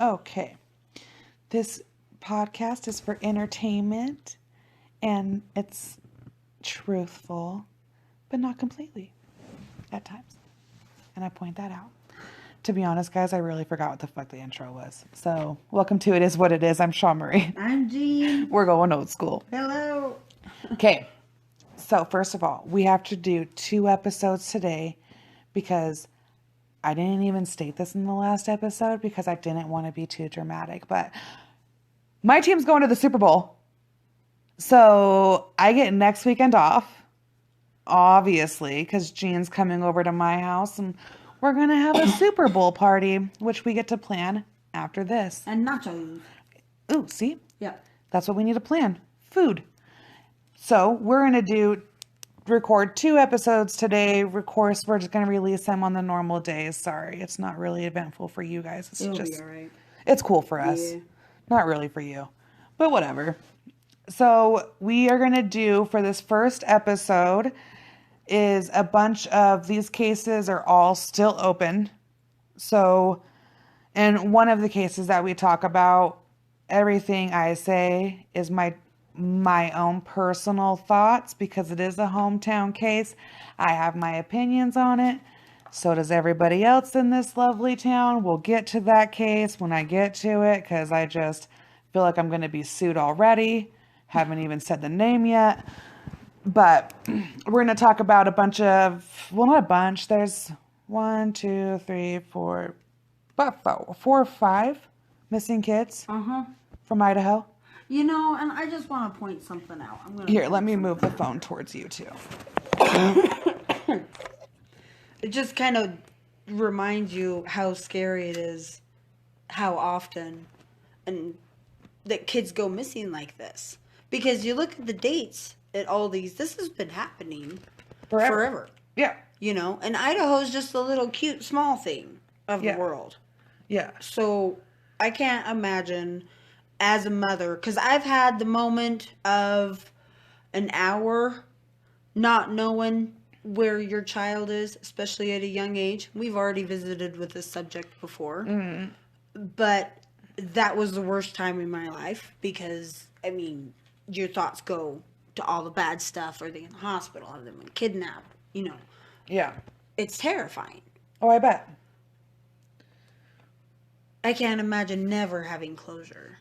Okay. This podcast is for entertainment and it's truthful, but not completely at times. And I point that out. To be honest, guys, I really forgot what the fuck the intro was. So, welcome to It Is What It Is. I'm Shaw Marie. I'm Jean. We're going old school. Hello. Okay. So, first of all, we have to do 2 episodes today because I didn't even state this in the last episode because I didn't want to be too dramatic. But my team's going to the Super Bowl. So, I get next weekend off, obviously, because Jean's coming over to my house and we're going to have a Super Bowl party, which we get to plan after this. And nachos. Ooh, see? Yeah. That's what we need to plan. Food. So we're going to record 2 episodes today. Of course, we're just going to release them on the normal days. Sorry, it's not really eventful for you guys. It'll be all right. It's cool for us. Yeah. Not really for you, but whatever. So we are going to do for this first episode is a bunch of these cases are all still open. So, and one of the cases that we talk about, everything I say is my own personal thoughts because it is a hometown case. I have my opinions on it. So does everybody else in this lovely town. We'll get to that case when I get to it because I just feel like I'm going to be sued already. Haven't even said the name yet. But we're going to talk about a bunch of, well, not a bunch. There's 1, 2, 3, 4, about 4 or 5 missing kids from Idaho. You know, and I just want to point something out. Here, let me move the phone towards you too. It just kind of reminds you how scary it is, how often, and that kids go missing like this. Because you look at the dates at all these, this has been happening forever. Yeah. You know, and Idaho's just a little cute small thing of the world. Yeah. So I can't imagine as a mother, because I've had the moment of an hour not knowing where your child is, especially at a young age. We've already visited with this subject before. Mm-hmm. But that was the worst time in my life because, I mean, your thoughts go to all the bad stuff. Are they in the hospital? Are they been kidnapped? You know. Yeah. It's terrifying. Oh, I bet. I can't imagine never having closure.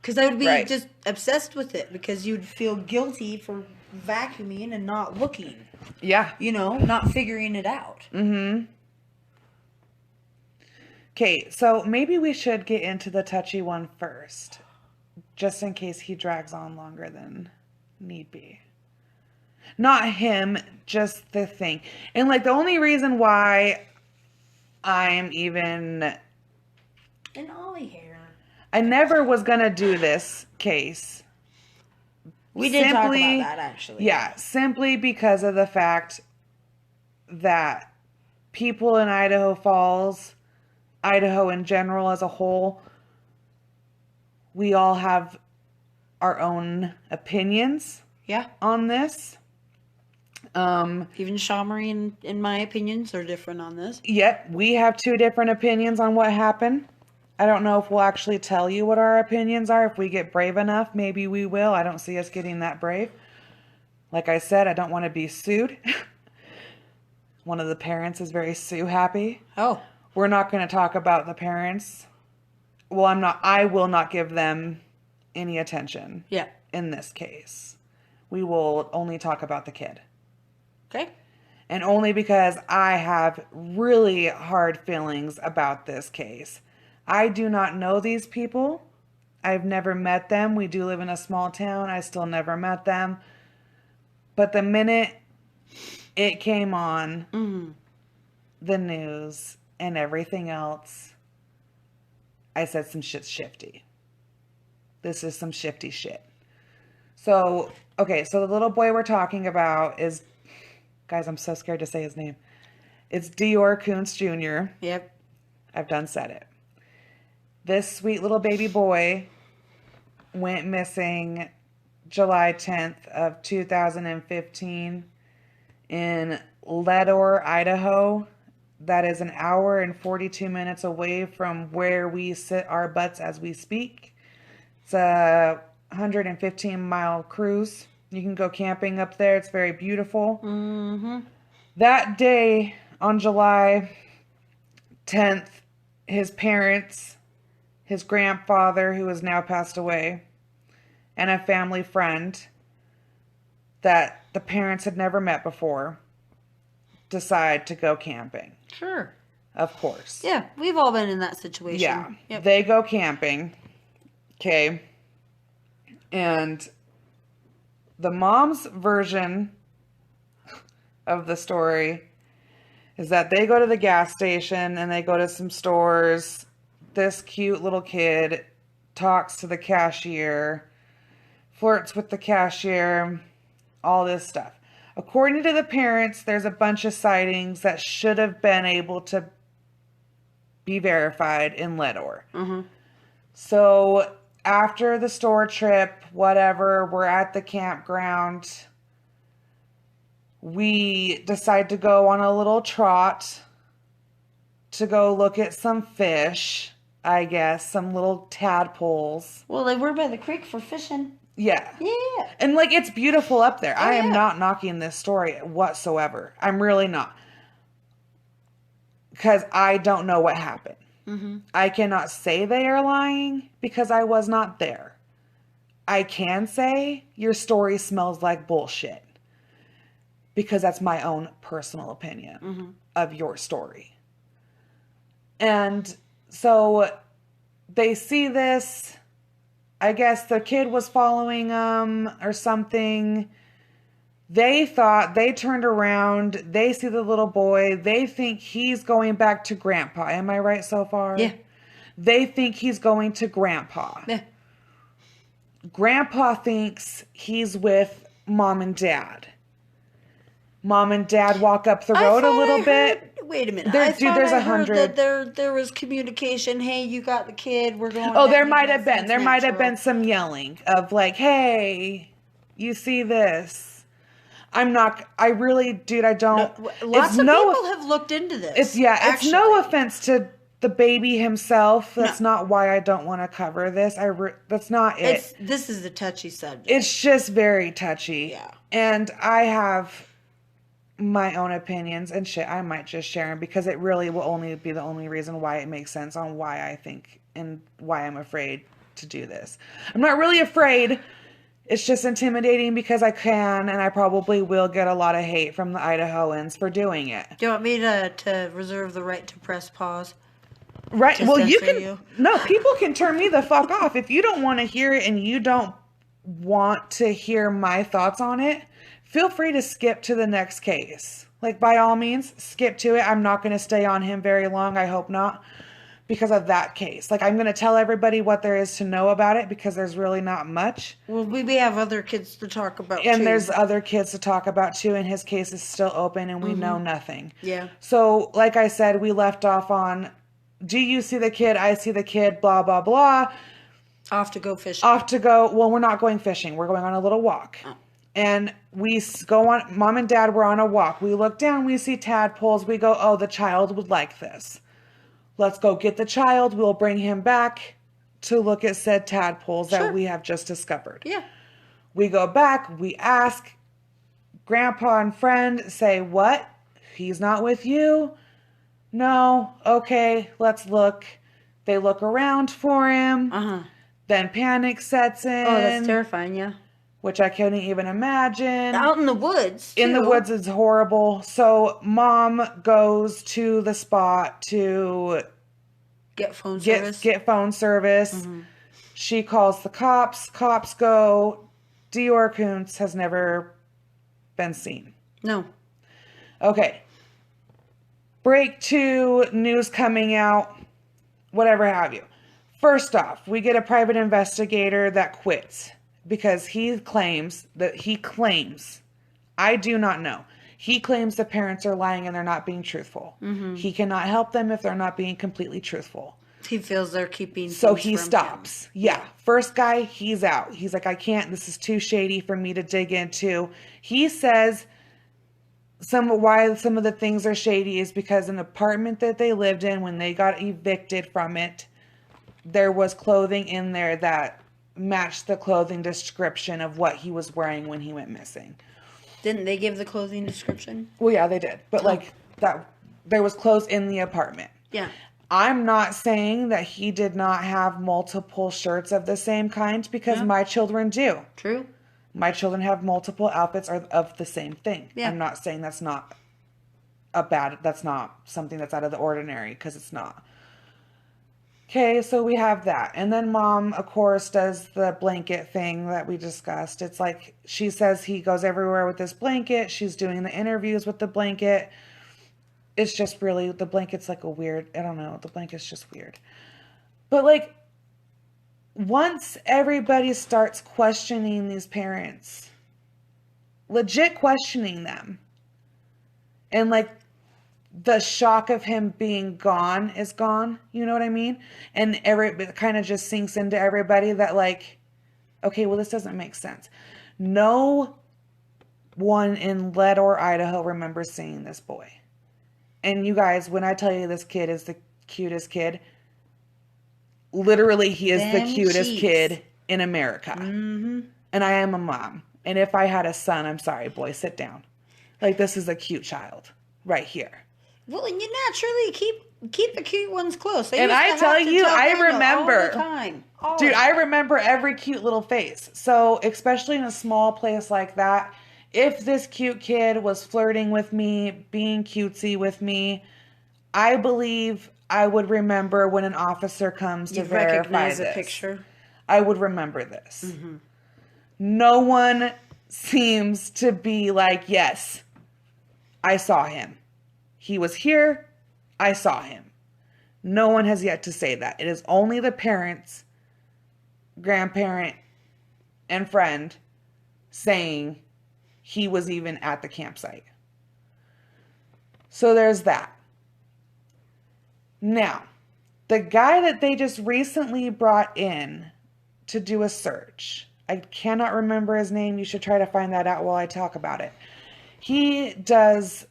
Because I would be just obsessed with it because you'd feel guilty for vacuuming and not looking. Yeah. You know, not figuring it out. Mm-hmm. Okay, so maybe we should get into the touchy one first. Just in case he drags on longer than need be. Not him, just the thing. And like the only reason why I'm even... And Ollie hair. I never was going to do this case. We did talk about that, actually. Yeah, simply because of the fact that people in Idaho Falls, Idaho in general as a whole, we all have our own opinions on this. Even Shaw Marie and my opinions are different on this. Yep, we have 2 different opinions on what happened. I don't know if we'll actually tell you what our opinions are. If we get brave enough, maybe we will. I don't see us getting that brave. Like I said, I don't want to be sued. One of the parents is very sue happy. Oh. We're not going to talk about the parents. Well, I will not give them any attention. Yeah. In this case. We will only talk about the kid. Okay. And only because I have really hard feelings about this case. I do not know these people. I've never met them. We do live in a small town. I still never met them. But the minute it came on the news and everything else, I said some shit's shifty. This is some shifty shit. So, okay, so the little boy we're talking about is, guys, I'm so scared to say his name. It's Deorr Kunz Jr. Yep. I've done said it. This sweet little baby boy went missing July 10th of 2015 in Deorr, Idaho. that is an hour and 42 minutes away from where we sit our butts as we speak. It's a 115-mile cruise. You can go camping up there. It's very beautiful. Mm-hmm. That day, on July 10th, his parents, his grandfather, who has now passed away, and a family friend that the parents had never met before, decide to go camping. Sure. Of course. Yeah, we've all been in that situation. Yeah. Yep. They go camping. Okay. And the mom's version of the story is that they go to the gas station and they go to some stores. This cute little kid talks to the cashier, flirts with the cashier, all this stuff. According to the parents, there's a bunch of sightings that should have been able to be verified in Ledor. Mm-hmm. So after the store trip, whatever, we're at the campground. We decide to go on a little trot to go look at some fish, I guess, some little tadpoles. Well, they were by the creek for fishing. Yeah. Yeah. And, like, it's beautiful up there. Oh, I am yeah. not knocking this story whatsoever. I'm really not. Because I don't know what happened. Mm-hmm. I cannot say they are lying because I was not there. I can say your story smells like bullshit. Because that's my own personal opinion of your story. And so they see this. I guess the kid was following them or something. They thought, they turned around. They see the little boy. They think he's going back to grandpa. Am I right so far? Yeah. They think he's going to grandpa. Yeah. Grandpa thinks he's with mom and dad. Mom and dad walk up the road a little bit. Wait a minute. There's 100. That there was communication. Hey, you got the kid. We're going. Oh, there might have been. There might have been some yelling of like, "Hey, you see this?" I'm not. I really, dude. I don't. No, lots of people have looked into this. It's no offense to the baby himself. That's not why I don't want to cover this. That's not it. This is a touchy subject. It's just very touchy. Yeah. And I have my own opinions and shit. I might just share them because it really will only be the only reason why it makes sense on why I think and why I'm afraid to do this. I'm not really afraid. It's just intimidating because I can and I probably will get a lot of hate from the Idahoans for doing it. Do you want me to reserve the right to press pause? Right. Well, you can. No, people can turn me the fuck off. If you don't want to hear it and you don't want to hear my thoughts on it, feel free to skip to the next case. Like, by all means, skip to it. I'm not going to stay on him very long. I hope not. Because of that case. Like, I'm going to tell everybody what there is to know about it because there's really not much. Well, we have other kids to talk about, and too. There's other kids to talk about, too, and his case is still open, and we know nothing. Yeah. So, like I said, we left off on, do you see the kid? I see the kid, blah, blah, blah. Off to go fishing. Well, we're not going fishing. We're going on a little walk. Oh. And we go on, mom and dad were on a walk. We look down, we see tadpoles. We go, oh, the child would like this. Let's go get the child. We'll bring him back to look at said tadpoles that we have just discovered. Yeah. We go back. We ask. Grandpa and friend say, what? He's not with you? No. Okay, let's look. They look around for him. Uh-huh. Then panic sets in. Oh, that's terrifying, yeah. Which I couldn't even imagine. Out in the woods, too. In the woods is horrible. So mom goes to the spot to get phone service. Get phone service. Mm-hmm. She calls the cops. Cops go. Deorr Kunz has never been seen. No. Okay. Break 2, news coming out, whatever have you. First off, we get a private investigator that quits. Because he claims, I do not know. He claims the parents are lying and they're not being truthful. Mm-hmm. He cannot help them if they're not being completely truthful. He feels they're keeping. So he stops. Yeah. First guy, he's out. He's like, I can't. This is too shady for me to dig into. He says why some of the things are shady is because an apartment that they lived in, when they got evicted from it, there was clothing in there that matched the clothing description of what he was wearing when he went missing. Didn't they give the clothing description? Well, yeah, they did. But like that, there was clothes in the apartment. Yeah. I'm not saying that he did not have multiple shirts of the same kind, because my children do. True. My children have multiple outfits of the same thing. Yeah. I'm not saying that's not that's not something that's out of the ordinary, because it's not. Okay, so we have that. And then Mom, of course, does the blanket thing that we discussed. It's like she says he goes everywhere with this blanket. She's doing the interviews with the blanket. It's just really, the blanket's like a weird, I don't know, the blanket's just weird. But like, once everybody starts questioning these parents, legit questioning them, and like the shock of him being gone is gone, you know what I mean? And it kind of just sinks into everybody that like, okay, well, this doesn't make sense. No one in Deorr, Idaho remembers seeing this boy. And you guys, when I tell you this kid is the cutest kid, literally he is the cutest kid in America. Mm-hmm. And I am a mom. And if I had a son, I'm sorry, boy, sit down. Like, this is a cute child right here. Well, and you naturally keep the cute ones close. And I tell you, I remember. All the time. Dude, I remember every cute little face. So, especially in a small place like that, if this cute kid was flirting with me, being cutesy with me, I believe I would remember when an officer comes to verify this. A picture. I would remember this. Mm-hmm. No one seems to be like, yes, I saw him. He was here. I saw him. No one has yet to say that. It is only the parents, grandparent, and friend saying he was even at the campsite. So there's that. Now, the guy that they just recently brought in to do a search, I cannot remember his name. You should try to find that out while I talk about it. He does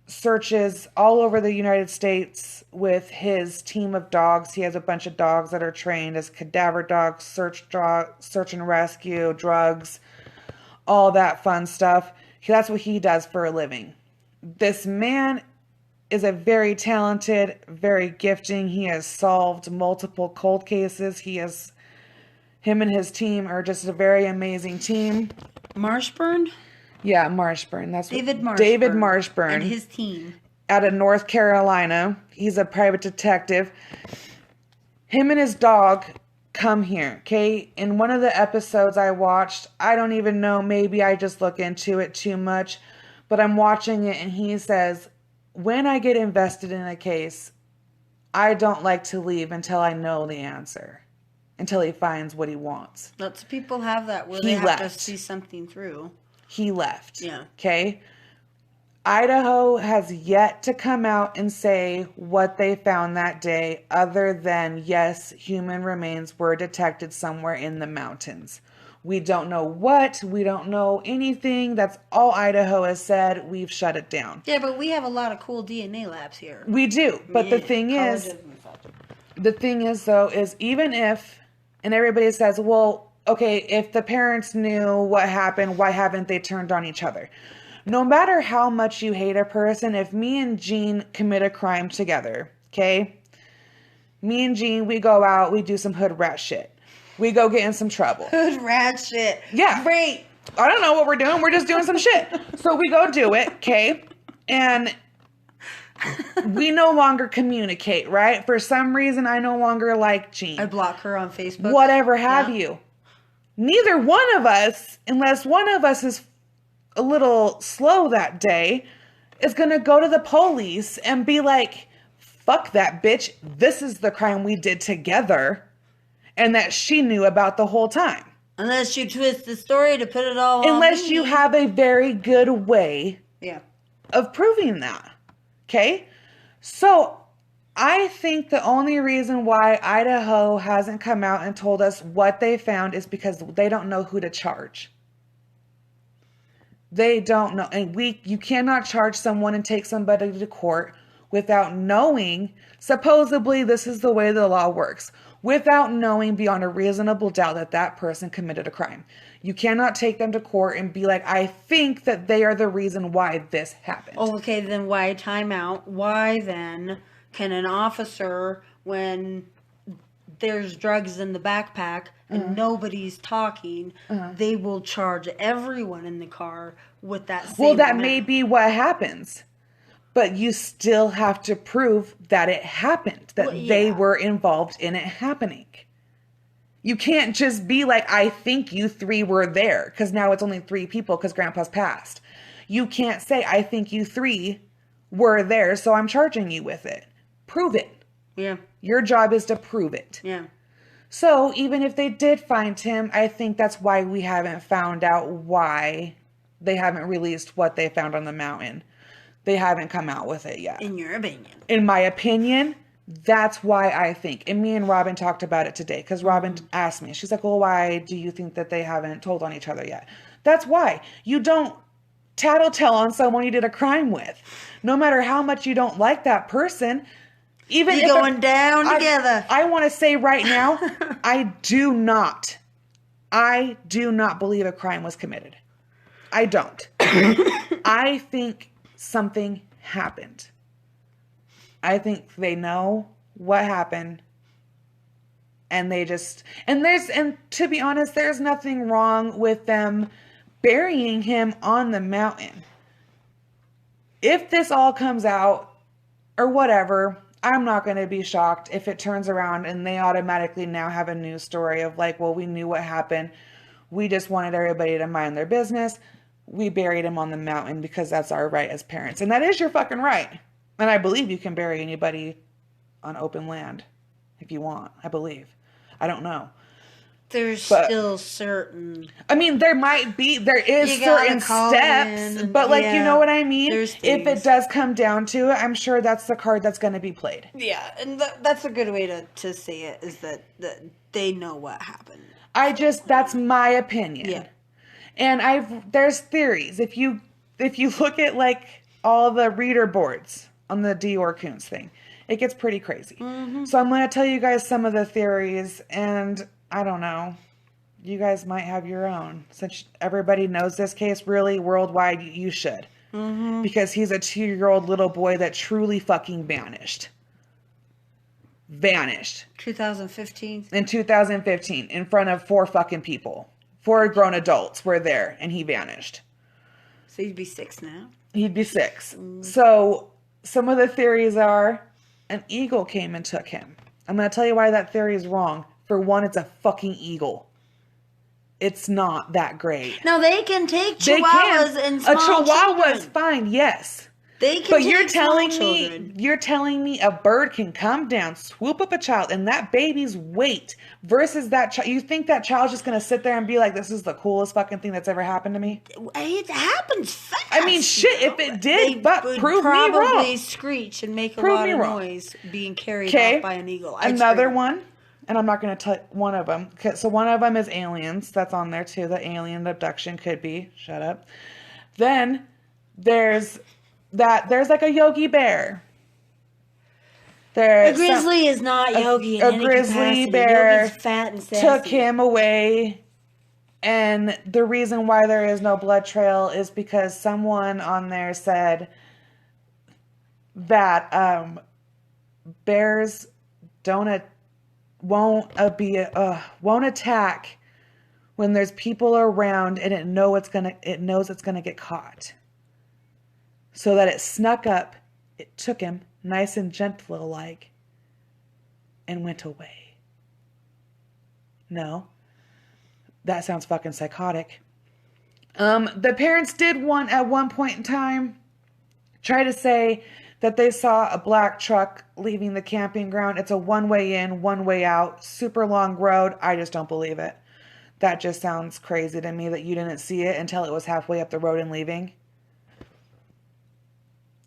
searches all over the United States with his team of dogs. He has a bunch of dogs that are trained as cadaver dogs, search and rescue, drugs, all that fun stuff. That's what he does for a living. This man is a very talented, very gifting. He has solved multiple cold cases. Him and his team are just a very amazing team. Marshburn? Yeah, Marshburn. That's David Marshburn. And his team. Out of North Carolina. He's a private detective. Him and his dog come here, okay? In one of the episodes I watched, I don't even know, maybe I just look into it too much, but I'm watching it and he says, when I get invested in a case, I don't like to leave until I know the answer, until he finds what he wants. Lots of people have that where they have to see something through. He left. Yeah. Okay? Idaho has yet to come out and say what they found that day, other than, yes, human remains were detected somewhere in the mountains. We don't know what. We don't know anything. That's all Idaho has said. We've shut it down. Yeah, but we have a lot of cool DNA labs here. We do. But the thing is, though, is even if, and everybody says, well, okay, if the parents knew what happened, why haven't they turned on each other? No matter how much you hate a person, if me and Jean commit a crime together, okay? Me and Jean, we go out, we do some hood rat shit. We go get in some trouble. Hood rat shit. Yeah. Great. I don't know what we're doing. We're just doing some shit. So we go do it, okay? And we no longer communicate, right? For some reason, I no longer like Jean. I block her on Facebook. Whatever have you. Neither one of us, unless one of us is a little slow that day, is going to go to the police and be like, fuck that bitch. This is the crime we did together. And that she knew about the whole time. Unless you twist the story to put it all on Unless you have a very good way of proving that. Okay? So, I think the only reason why Idaho hasn't come out and told us what they found is because they don't know who to charge. They don't know. And you cannot charge someone and take somebody to court without knowing, supposedly this is the way the law works, without knowing beyond a reasonable doubt that that person committed a crime. You cannot take them to court and be like, I think that they are the reason why this happened. Oh, okay, then why timeout? Why then can an officer, when there's drugs in the backpack and nobody's talking, they will charge everyone in the car with that same Well, that amount. may be what happens. But you still have to prove that it happened, that they were involved in it happening. You can't just be like, I think you 3 were there, because now it's only 3 people because Grandpa's passed. You can't say, I think you 3 were there, so I'm charging you with it. Prove it. Yeah. Your job is to prove it. Yeah. So even if they did find him, I think that's why we haven't found out why they haven't released what they found on the mountain. They haven't come out with it yet. In your opinion. In my opinion, that's why I think. And me and Robin talked about it today. Because Robin asked me. She's like, well, why do you think that they haven't told on each other yet? That's why. You don't tattletale on someone you did a crime with. No matter how much you don't like that person. Even You're going down together. I want to say right now, I do not believe a crime was committed. I don't. I think something happened. I think they know what happened, and and to be honest, there's nothing wrong with them burying him on the mountain. If this all comes out or whatever, I'm not going to be shocked if it turns around and they automatically now have a news story of like, well, we knew what happened. We just wanted everybody to mind their business. We buried him on the mountain because that's our right as parents. And that is your fucking right. And I believe you can bury anybody on open land if you want. I believe. I don't know. There's still certain... I mean, there is certain steps. But like, you know what I mean? If it does come down to it, I'm sure that's the card that's going to be played. Yeah, and that's a good way to say it, is that they know what happened. That's my opinion. Yeah. And there's theories. If you look at like all the reader boards on the Deorr Kunz thing, it gets pretty crazy. Mm-hmm. So I'm going to tell you guys some of the theories, and I don't know, you guys might have your own. Since everybody knows this case really worldwide, you should. Mm-hmm. Because he's a 2-year-old little boy that truly fucking vanished. 2015? In 2015, in front of 4 fucking people. 4 grown adults were there, and he vanished. So he'd be 6 now? He'd be 6. Mm. So some of the theories are an eagle came and took him. I'm going to tell you why that theory is wrong. For one, it's a fucking eagle. It's not that great. Now, they can take chihuahuas and small children. A chihuahua is fine, yes. They can take small children. You're telling me a bird can come down, swoop up a child, and that baby's weight versus that child. You think that child's just going to sit there and be like, this is the coolest fucking thing that's ever happened to me? It happens fast. I mean, shit, if it did, but prove me wrong. They probably screech and make a lot of noise being carried off by an eagle. Another one, and I'm not going to tell one of them. So one of them is aliens. That's on there too. The alien abduction could be. Shut up. Then there's like a Yogi Bear. A grizzly is not Yogi in any capacity. A grizzly bear Yogi's fat and sassy. Took him away. And the reason why there is no blood trail is because someone on there said that bears won't attack when there's people around and it knows it's gonna get caught. So that it snuck up, it took him nice and gentle like, and went away. No, that sounds fucking psychotic. The parents did at one point in time try to say that they saw a black truck leaving the camping ground. It's a one-way in, one-way out, super long road. I just don't believe it. That just sounds crazy to me that you didn't see it until it was halfway up the road and leaving.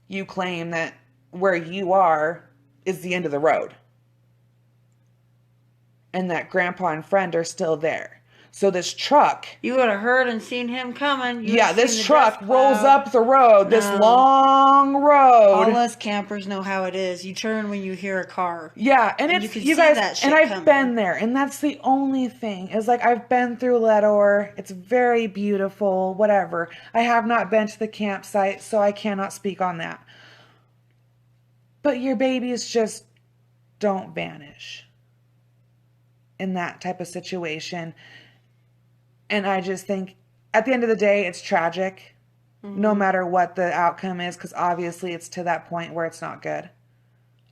You claim that where you are is the end of the road. And that grandpa and friend are still there. So this truck. You would have heard and seen him coming. This truck rolls up the road, this long road. All us campers know how it is. You turn when you hear a car. Yeah, and it's, you guys, and I've been there, and that's the only thing, is like, I've been through Deorr. It's very beautiful, whatever. I have not been to the campsite, so I cannot speak on that. But your babies just don't vanish in that type of situation. And I just think, at the end of the day, it's tragic, no matter what the outcome is, because obviously it's to that point where it's not good.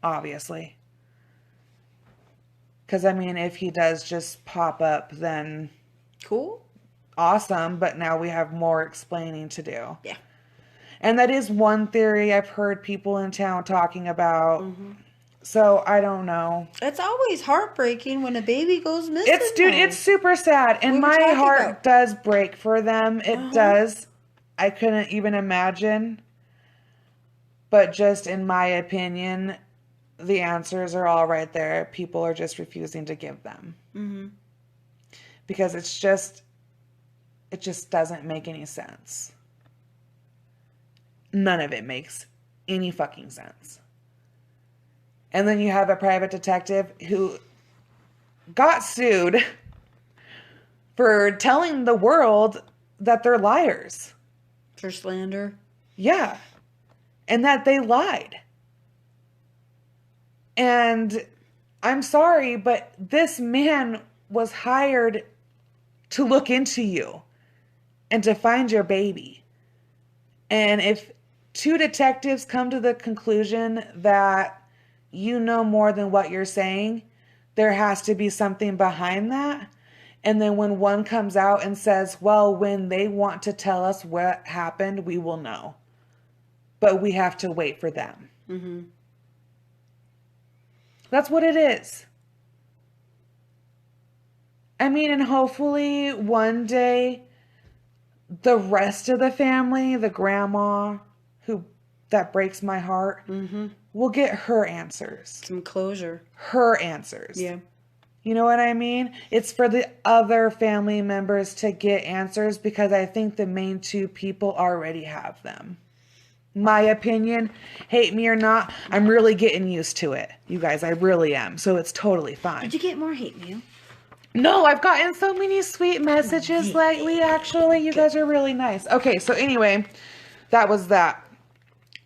Obviously. Because, I mean, if he does just pop up, then... Cool. Awesome, but now we have more explaining to do. Yeah. And that is one theory I've heard people in town talking about. So, I don't know. It's always heartbreaking when a baby goes missing. It's super sad. And my heart does break for them. It does. I couldn't even imagine. But just in my opinion, the answers are all right there. People are just refusing to give them. Because it just doesn't make any sense. None of it makes any fucking sense. And then you have a private detective who got sued for telling the world that they're liars. For slander? Yeah. And that they lied. And I'm sorry, but this man was hired to look into you and to find your baby. And if two detectives come to the conclusion that you know more than what you're saying, there has to be something behind that. And then when one comes out and says, well, when they want to tell us what happened, we will know. But we have to wait for them. That's what it is. I mean, and hopefully one day the rest of the family, the grandma that breaks my heart, will get her answers. Some closure. Her answers. Yeah. You know what I mean? It's for the other family members to get answers, because I think the main two people already have them. My opinion, hate me or not, I'm really getting used to it. You guys, I really am. So it's totally fine. Did you get more hate mail? No, I've gotten so many sweet messages lately, actually. You guys are really nice. Okay, so anyway, that was that.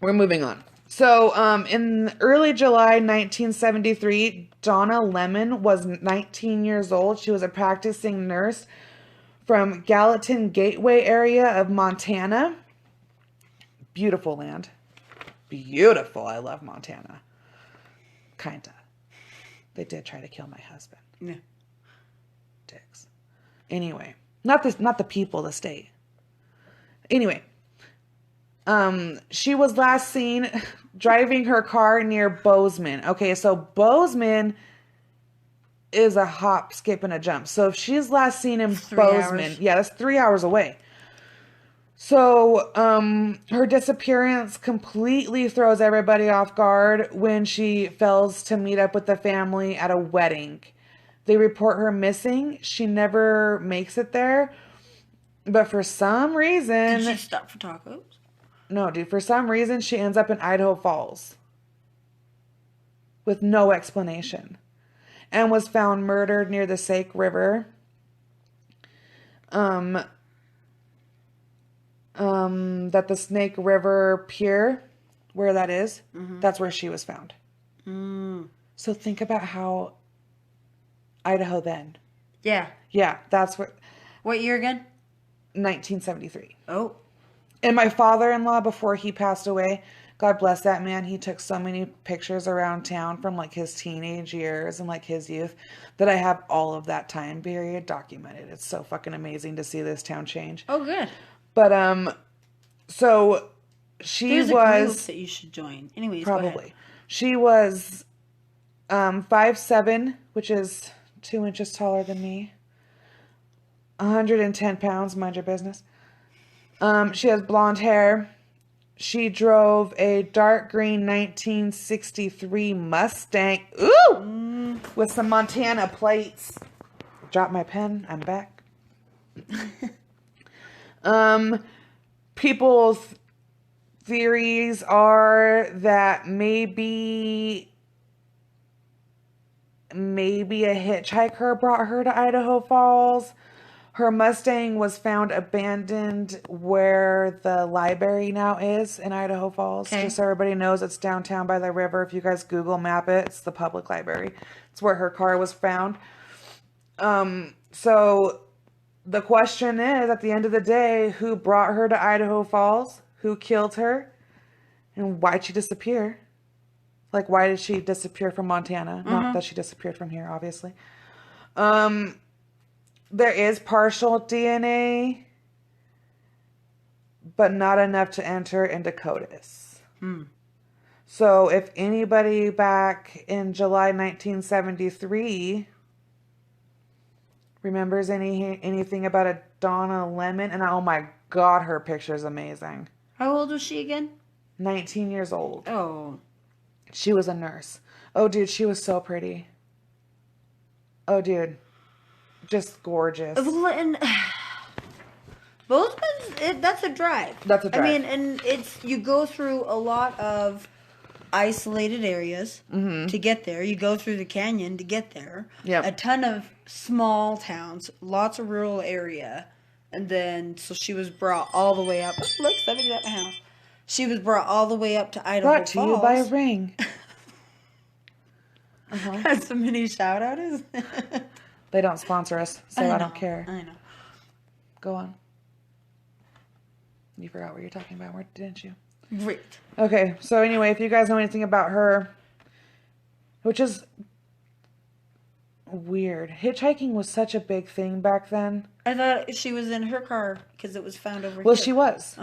We're moving on. So, in early July 1973, Donna Lemon was 19 years old. She was a practicing nurse from Gallatin Gateway area of Montana. Beautiful land. Beautiful. I love Montana. Kinda. They did try to kill my husband. Yeah. Dicks. Anyway, not the people, the state. Anyway, she was last seen driving her car near Bozeman. Okay, so Bozeman is a hop, skip, and a jump. So if she's last seen in Bozeman, yeah, that's 3 hours away. So, her disappearance completely throws everybody off guard when she fails to meet up with the family at a wedding. They report her missing. She never makes it there. But for some reason... Did she stop for tacos? No, dude. For some reason, she ends up in Idaho Falls. With no explanation. And was found murdered near the Sept River. That the Snake River Pier, where that is, that's where she was found. So think about how Idaho then. Yeah. Yeah, that's where. What year again? 1973. Oh. And my father-in-law, before he passed away, God bless that man, he took so many pictures around town from like his teenage years and like his youth that I have all of that time period documented. It's so fucking amazing to see this town change. Oh, good. But, so she There's was... a group that you should join. Anyways, probably. Go ahead. She was 5'7", which is 2 inches taller than me. 110 pounds, mind your business. She has blonde hair. She drove a dark green 1963 Mustang. Ooh! With some Montana plates. Drop my pen. I'm back. People's theories are that maybe a hitchhiker brought her to Idaho Falls. Her Mustang was found abandoned where the library now is in Idaho Falls. Okay. Just so everybody knows, it's downtown by the river. If you guys Google map it, it's the public library. It's where her car was found. So the question is, at the end of the day, who brought her to Idaho Falls? Who killed her? And why'd she disappear? Like, why did she disappear from Montana? Mm-hmm. Not that she disappeared from here, obviously. There is partial DNA, but not enough to enter into CODIS. So if anybody back in July 1973 remembers anything about a Donna Lemon, and oh my God, her picture is amazing. How old was she again? 19 years old. Oh. She was a nurse. Oh, dude, she was so pretty. Oh, dude. Just gorgeous. And Bozeman's, that's a drive. That's a drive. I mean, and you go through a lot of isolated areas to get there. You go through the canyon to get there. Yep. A ton of small towns, lots of rural area. And then, so she was brought all the way up. Oh, look, somebody's at my house. She was brought all the way up to Idaho Falls. Brought to you by a ring. Has so many shout-outs. They don't sponsor us, so I don't care. I know. Go on. You forgot what you're talking about, didn't you? Great. Okay, so anyway, if you guys know anything about her, which is weird. Hitchhiking was such a big thing back then. I thought she was in her car because it was found over here. Well, she was.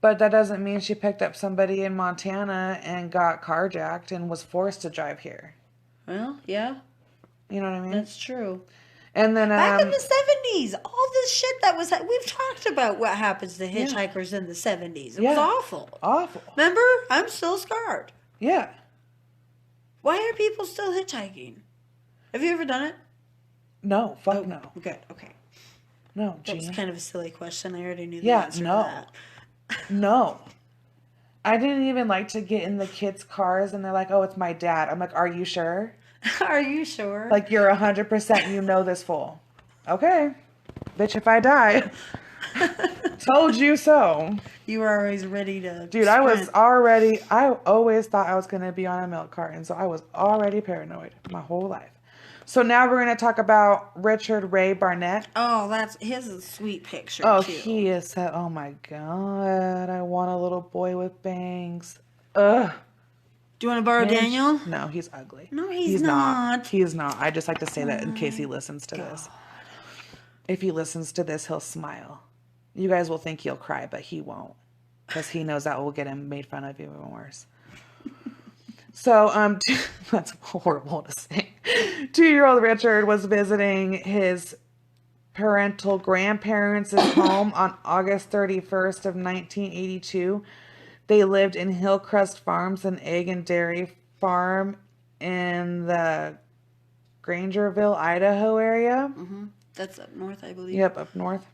But that doesn't mean she picked up somebody in Montana and got carjacked and was forced to drive here. Well, yeah. You know what I mean? That's true. And then back in the 70s, all this shit that was... We've talked about what happens to hitchhikers in the 70s. It was awful. Awful. Remember? I'm still scarred. Yeah. Why are people still hitchhiking? Have you ever done it? No. Fuck no. Good. Okay. No, Gina. That was kind of a silly question. I already knew the answer to that. No. I didn't even like to get in the kids' cars and they're like, oh, it's my dad. I'm like, are you sure? Are you sure? Like, you're 100% you know this fool. Okay. Bitch, if I die. Told you so. You were always ready to Dude, sprint. I always thought I was going to be on a milk carton, so I was already paranoid my whole life. So now we're going to talk about Richard Ray Barnett. Oh, his a sweet picture, too. He is so, oh my God, I want a little boy with bangs. Ugh. Do you want to borrow Daniel? No, he's ugly. No, he's not. He is not. I just like to say that in case he listens to this. If he listens to this, he'll smile. You guys will think he'll cry, but he won't. Because he knows that will get him made fun of even worse. So, that's horrible to say. 2-year-old Richard was visiting his parental grandparents' home on August 31st of 1982. They lived in Hillcrest Farms, an egg and dairy farm in the Grangerville, Idaho area. That's up north, I believe. Yep, up north.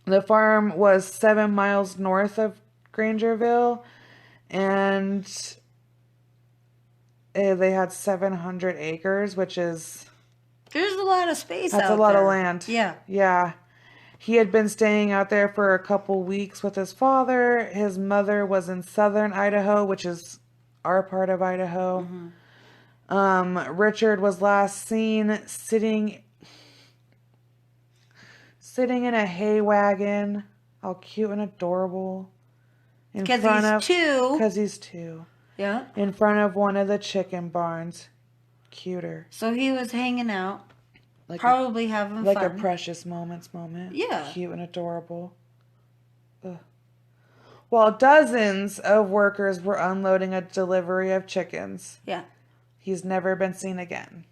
The farm was 7 miles north of Grangerville, and they had 700 acres, which is... There's a lot of space out there. That's a lot of land. Yeah. Yeah. He had been staying out there for a couple weeks with his father. His mother was in southern Idaho, which is our part of Idaho. Richard was last seen sitting in a hay wagon, all cute and adorable. Because he's two. Yeah. In front of one of the chicken barns. Cuter. So he was hanging out. Probably having fun. Like a precious moment. Yeah. Cute and adorable. Ugh. While dozens of workers were unloading a delivery of chickens. Yeah. He's never been seen again.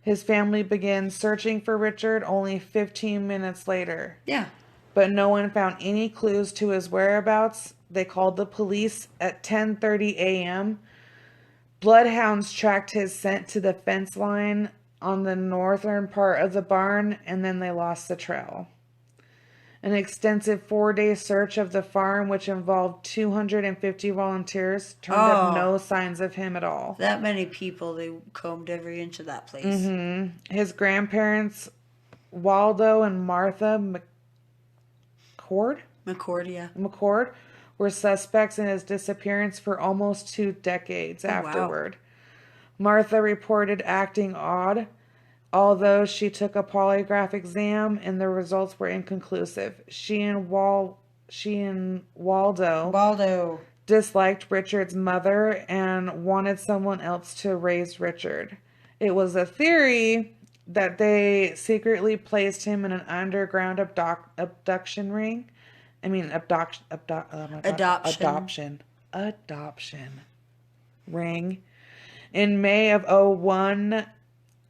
His family began searching for Richard only 15 minutes later. Yeah. But no one found any clues to his whereabouts. They called the police at 10:30 a.m. Bloodhounds tracked his scent to the fence line on the northern part of the barn, and then they lost the trail. An extensive 4-day search of the farm, which involved 250 volunteers, turned up no signs of him at all. That many people, they combed every inch of that place. Mm-hmm. His grandparents, Waldo and Martha McCord, were suspects in his disappearance for almost 2 decades afterward. Wow. Martha reported acting odd, although she took a polygraph exam and the results were inconclusive. She and Waldo disliked Richard's mother and wanted someone else to raise Richard. It was a theory that they secretly placed him in an underground adoption ring. In May of 2001,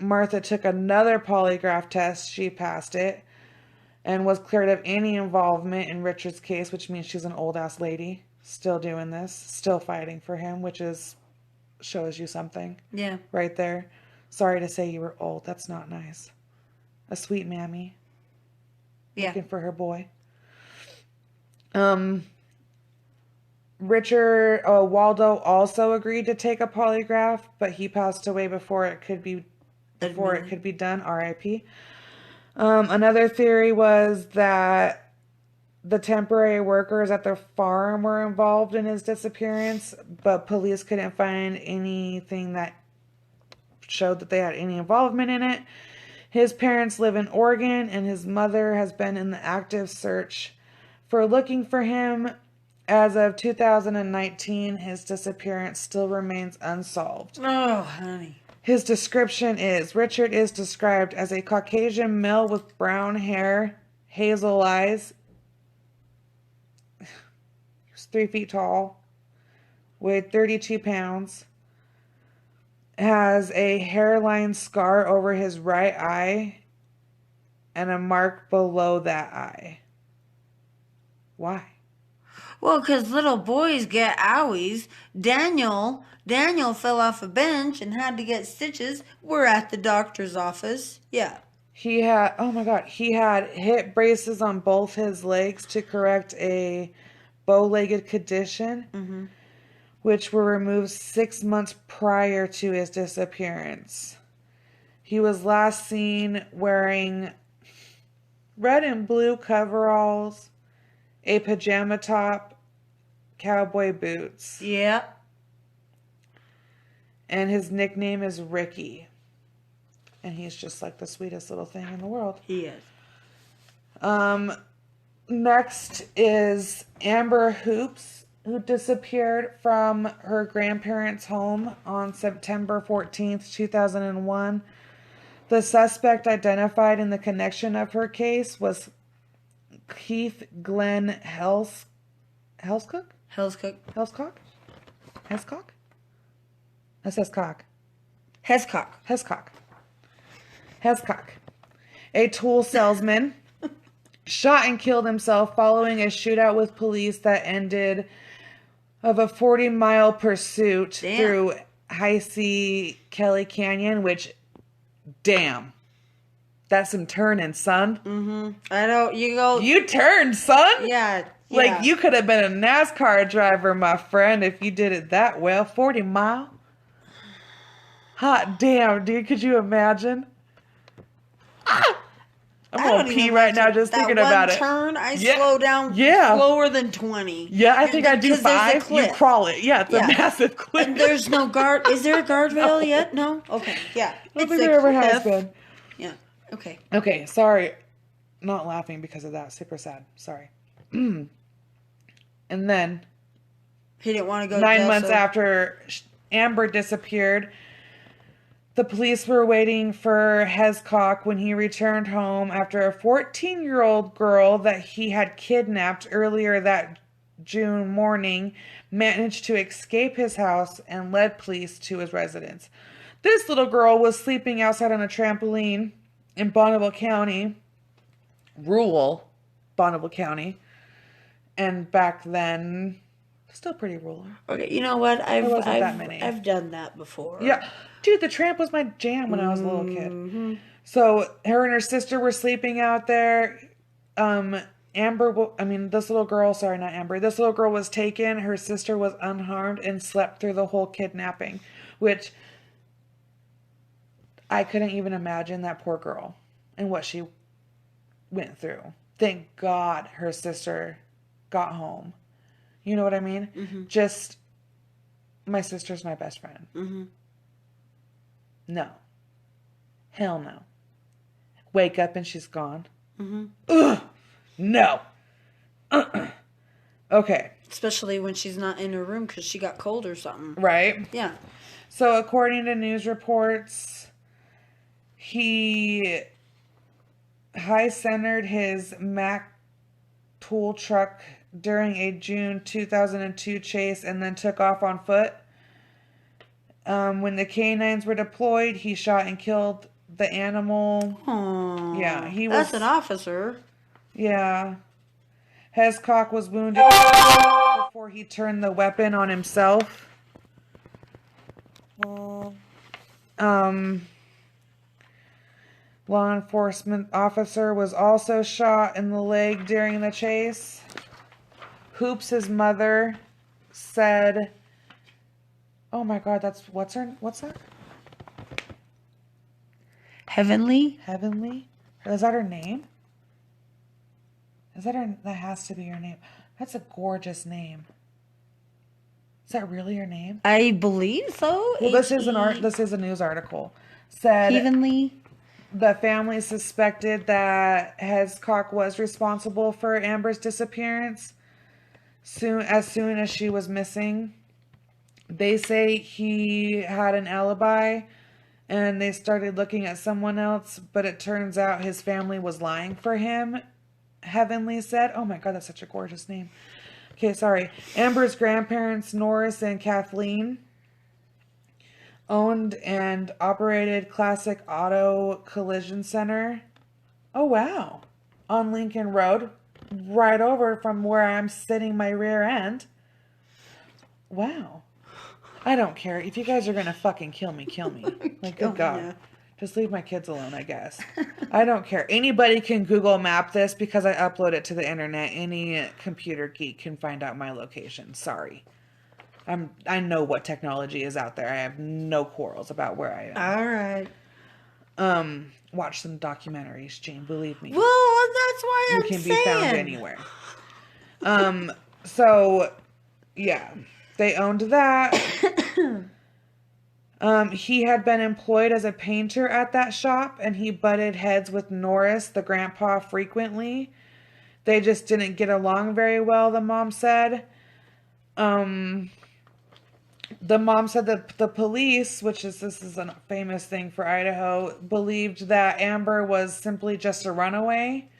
Martha took another polygraph test. She passed it and was cleared of any involvement in Richard's case, which means she's an old-ass lady, still doing this, still fighting for him, which shows you something. Yeah. Right there. Sorry to say you were old. That's not nice. A sweet mammy. Yeah. Looking for her boy. Waldo also agreed to take a polygraph, but he passed away before it could be done. R.I.P. Another theory was that the temporary workers at the farm were involved in his disappearance, but police couldn't find anything that showed that they had any involvement in it. His parents live in Oregon, and his mother has been in the active search for looking for him. As of 2019, his disappearance still remains unsolved. Oh, honey. His description is, Richard is described as a Caucasian male with brown hair, hazel eyes. He was 3 feet tall, weighed 32 pounds, has a hairline scar over his right eye, and a mark below that eye. Why? Well, because little boys get owies. Daniel fell off a bench and had to get stitches. We're at the doctor's office. Yeah. He had hip braces on both his legs to correct a bow-legged condition, which were removed 6 months prior to his disappearance. He was last seen wearing red and blue coveralls, a pajama top, cowboy boots. Yeah. And his nickname is Ricky. And he's just like the sweetest little thing in the world. He is. Next is Amber Hoops, who disappeared from her grandparents' home on September 14th, 2001. The suspect identified in the connection of her case was Keith Glenn Hescock? A tool salesman, shot and killed himself following a shootout with police that ended of a 40-mile pursuit through High Kelly Canyon, which, damn. That's some turning, son. Mm-hmm. I know. You turned, son? Yeah. Like, you could have been a NASCAR driver, my friend, if you did it that well. 40 mile? Hot damn, dude. Could you imagine? I'm going to pee right now just thinking about it. That one turn, I slow down slower than 20. Yeah, I think I do 5. You crawl it. Yeah, it's a massive cliff. And there's no guard. Is there a guardrail yet? No? Okay, yeah. I don't think there ever has been. Yeah, okay. Okay, sorry. Not laughing because of that. Super sad. Sorry. And then... He didn't want to go 9 months after Amber disappeared, the police were waiting for Hescock when he returned home after a 14-year-old girl that he had kidnapped earlier that June morning managed to escape his house and led police to his residence. This little girl was sleeping outside on a trampoline in Bonneville County, rural Bonneville County, and back then Still pretty ruler. Okay, you know what? There wasn't that many. I've done that before. Yeah. Dude, the tramp was my jam when I was a little kid. So her and her sister were sleeping out there. This little girl, sorry, not Amber. This little girl was taken. Her sister was unharmed and slept through the whole kidnapping, which I couldn't even imagine that poor girl and what she went through. Thank God her sister got home. You know what I mean? Mm-hmm. Just, my sister's my best friend. Mm-hmm. No. Hell no. Wake up and she's gone. Mm-hmm. Ugh. No. Okay. Especially when she's not in her room because she got cold or something. Right? Yeah. So according to news reports, he high-centered his Mack tool truck during a June 2002 chase and then took off on foot. When the canines were deployed, he shot and killed the animal. Aww, yeah, that's an officer. Yeah. Hescock was wounded before he turned the weapon on himself. Law enforcement officer was also shot in the leg during the chase. Hoops' mother said, "Oh my God, what's that? Heavenly? Heavenly? Is that her name? That has to be her name. That's a gorgeous name. Is that really her name? I believe so. Well, this is a news article. Said Heavenly. The family suspected that Hescock was responsible for Amber's disappearance as soon as she was missing. They say he had an alibi and they started looking at someone else, but it turns out his family was lying for him, Heavenly said. Oh my God, that's such a gorgeous name. Okay, sorry. Amber's grandparents, Norris and Kathleen, owned and operated Classic Auto Collision Center. Oh, wow. On Lincoln Road, right over from where I'm sitting my rear end. Wow. I don't care. If you guys are going to fucking kill me, kill me. Like, good God. Yeah. Just leave my kids alone, I guess. I don't care. Anybody can Google map this because I upload it to the internet. Any computer geek can find out my location. Sorry. I know what technology is out there. I have no quarrels about where I am. All right. Watch some documentaries, Jane. Believe me. Well, that's why you can be found anywhere. So, yeah, they owned that. He had been employed as a painter at that shop, and he butted heads with Norris, the grandpa, frequently. They just didn't get along very well, the mom said. The mom said that the police, this is a famous thing for Idaho, believed that Amber was simply just a runaway,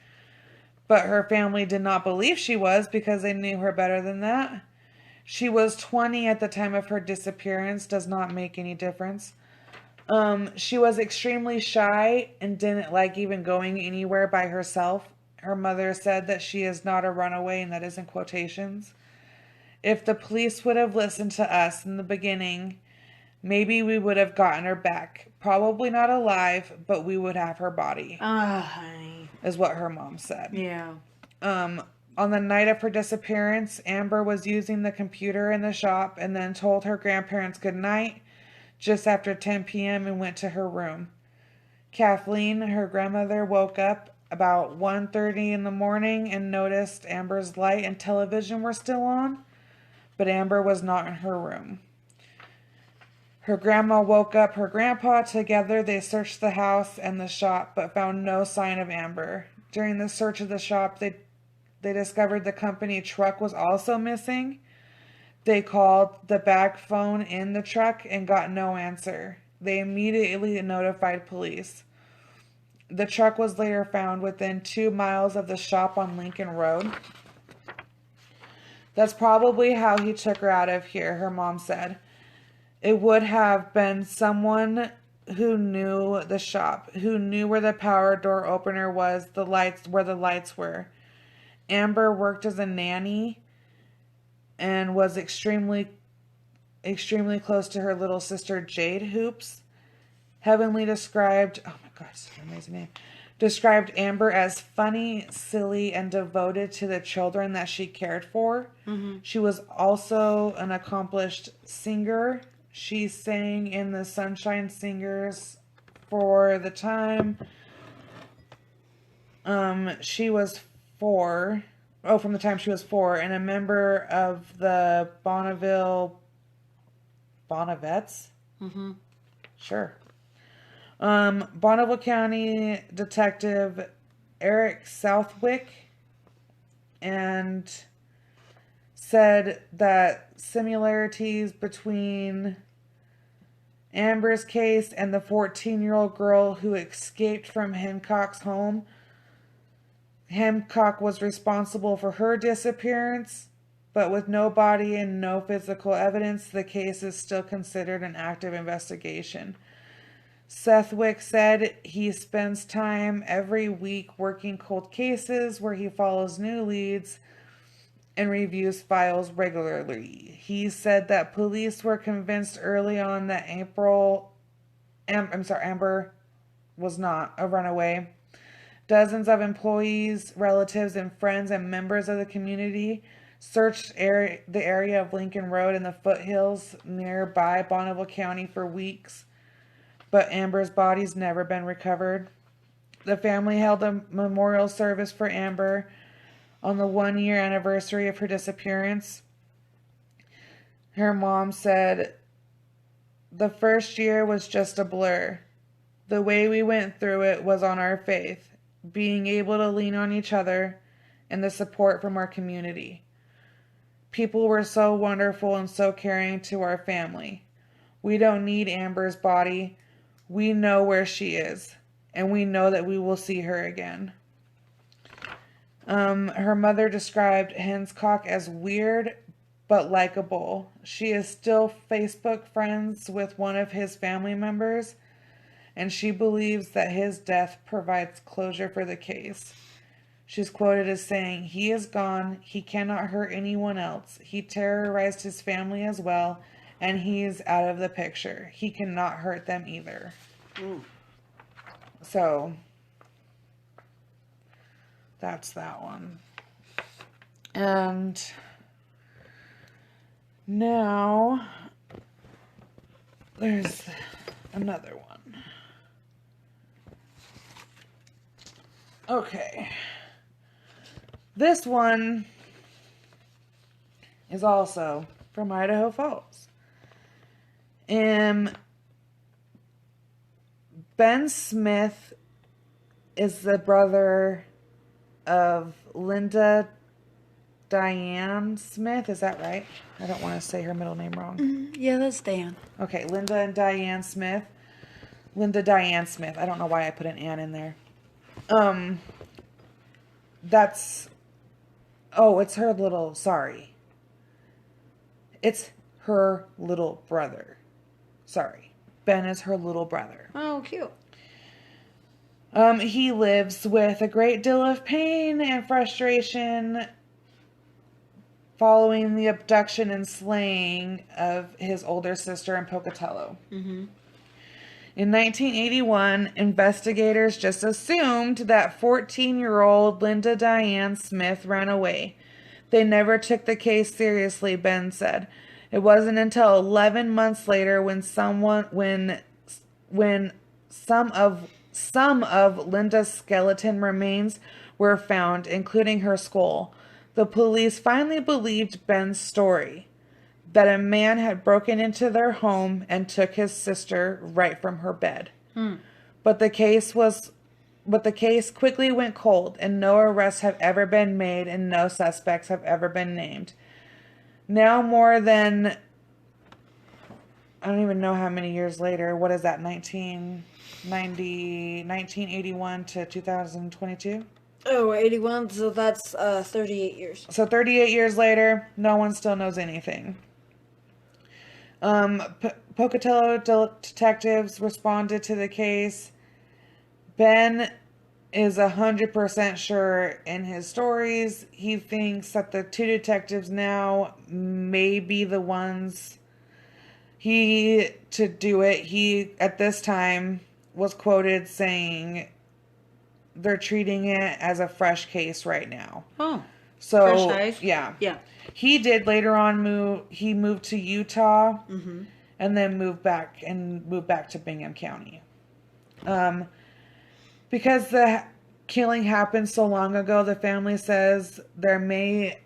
but her family did not believe she was because they knew her better than that. She was 20 at the time of her disappearance, does not make any difference. She was extremely shy and didn't like even going anywhere by herself. Her mother said that she is not a runaway, and that is in quotations. If the police would have listened to us in the beginning, maybe we would have gotten her back. Probably not alive, but we would have her body. Honey. Is what her mom said. Yeah. On the night of her disappearance, Amber was using the computer in the shop and then told her grandparents goodnight just after 10 p.m. and went to her room. Kathleen, her grandmother, woke up about 1:30 in the morning and noticed Amber's light and television were still on, but Amber was not in her room. Her grandma woke up her grandpa. Together, they searched the house and the shop, but found no sign of Amber. During the search of the shop, they discovered the company truck was also missing. They called the bag phone in the truck and got no answer. They immediately notified police. The truck was later found within 2 miles of the shop on Lincoln Road. That's probably how he took her out of here, her mom said. It would have been someone who knew the shop, who knew where the power door opener was, where the lights were. Amber worked as a nanny and was extremely close to her little sister Jade Hoops. Heavenly described, oh my god, such an amazing name, described Amber as funny, silly, and devoted to the children that she cared for. Mm-hmm. She was also an accomplished singer. She sang in the Sunshine Singers for the time. She was from the time she was 4, and a member of the Bonnevettes? Mm-hmm. Sure. Bonneville County Detective Eric Southwick and said that similarities between Amber's case and the 14-year-old girl who escaped from Hancock's home. Hancock was responsible for her disappearance, but with no body and no physical evidence, the case is still considered an active investigation. Southwick said he spends time every week working cold cases where he follows new leads and reviews files regularly. He said that police were convinced early on that Amber was not a runaway. Dozens of employees, relatives, and friends and members of the community searched the area of Lincoln Road and the foothills nearby Bonneville County for weeks, but Amber's body's never been recovered. The family held a memorial service for Amber on the 1-year anniversary of her disappearance. Her mom said, "The first year was just a blur. The way we went through it was on our faith, being able to lean on each other, and the support from our community. People were so wonderful and so caring to our family. We don't need Amber's body. We know where she is, and we know that we will see her again." Her mother described Hancock as weird but likable. She is still Facebook friends with one of his family members, and she believes that his death provides closure for the case. She's quoted as saying, "He is gone. He cannot hurt anyone else. He terrorized his family as well, and he's out of the picture. He cannot hurt them either." Mm. So, that's that one. And now, there's another one. Okay. This one is also from Idaho Falls. Ben Smith is the brother of Linda Diane Smith. Is that right? I don't want to say her middle name wrong. Yeah, that's Dan. Okay, Linda and Diane Smith. Linda Diane Smith. I don't know why I put an Ann in there. It's her little, sorry. It's her little brother. Sorry. Ben is her little brother. Oh, cute. He lives with a great deal of pain and frustration following the abduction and slaying of his older sister in Pocatello. Mm-hmm. In 1981, investigators just assumed that 14-year-old Linda Diane Smith ran away. They never took the case seriously, Ben said. It wasn't until 11 months later when some of Linda's skeleton remains were found, including her skull. The police finally believed Ben's story, that a man had broken into their home and took his sister right from her bed. But the case quickly went cold, and no arrests have ever been made, and no suspects have ever been named. Now more than, I don't even know how many years later, what is that, 1981 to 2022? Oh, 81, so that's 38 years. So 38 years later, no one still knows anything. Pocatello detectives responded to the case. Ben is 100% sure in his stories. He thinks that the two detectives now may be the ones to do it. He, at this time, was quoted saying they're treating it as a fresh case right now. Oh. So, fresh eyes? Yeah. Yeah. He did later on moved to Utah and then moved back to Bingham County. Because the killing happened so long ago, the family says there may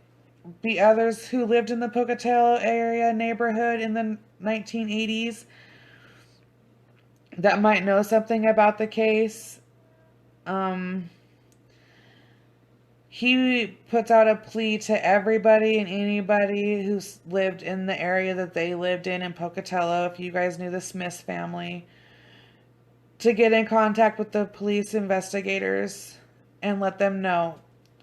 be others who lived in the Pocatello area neighborhood in the 1980s that might know something about the case. He puts out a plea to everybody and anybody who's lived in the area that they lived in Pocatello, if you guys knew the Smith family, to get in contact with the police investigators and let them know.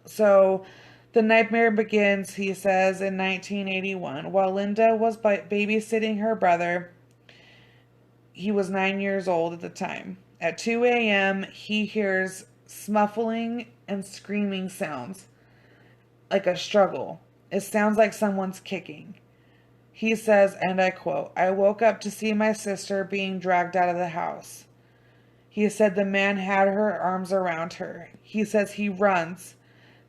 So the nightmare begins, he says, in 1981. While Linda was babysitting her brother, he was 9 years old at the time. At 2 a.m., he hears smuffling and screaming sounds, like a struggle. It sounds like someone's kicking. He says, and I quote, "I woke up to see my sister being dragged out of the house." He said the man had her arms around her. He says he runs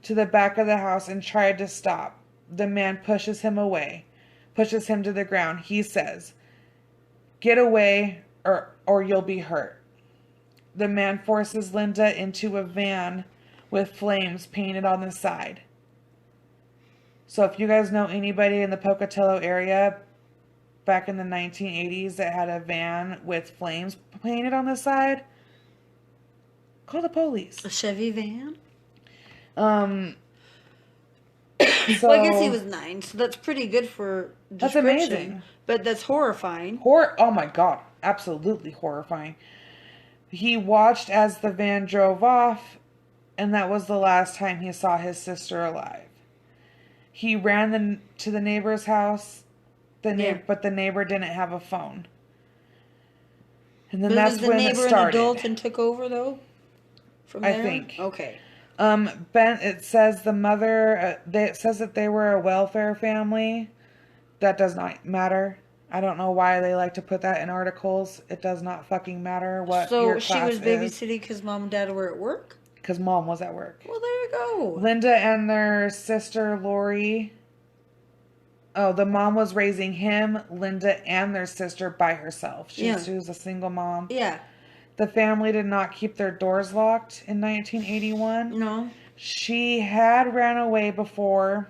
to the back of the house and tried to stop. The man pushes him away, pushes him to the ground. He says, "Get away or you'll be hurt." The man forces Linda into a van with flames painted on the side. So if you guys know anybody in the Pocatello area back in the 1980s that had a van with flames painted on the side, call the police. A Chevy van? So well, I guess he was 9, so that's pretty good for description. That's amazing. But that's horrifying. Oh my God. Absolutely horrifying. He watched as the van drove off, and that was the last time he saw his sister alive. He ran to the neighbor's house, but the neighbor didn't have a phone. And then that's when it started. Was the neighbor an adult and took over, though? From there? I think. Okay. It says the mother, it says that they were a welfare family. That does not matter. I don't know why they like to put that in articles. It does not fucking matter what your class is. So she was babysitting because mom and dad were at work? Because mom was at work. Well, there you go. Linda and their sister Lori. Oh, the mom was raising him, Linda, and their sister by herself. She was a single mom. Yeah. The family did not keep their doors locked in 1981. No. She had ran away before,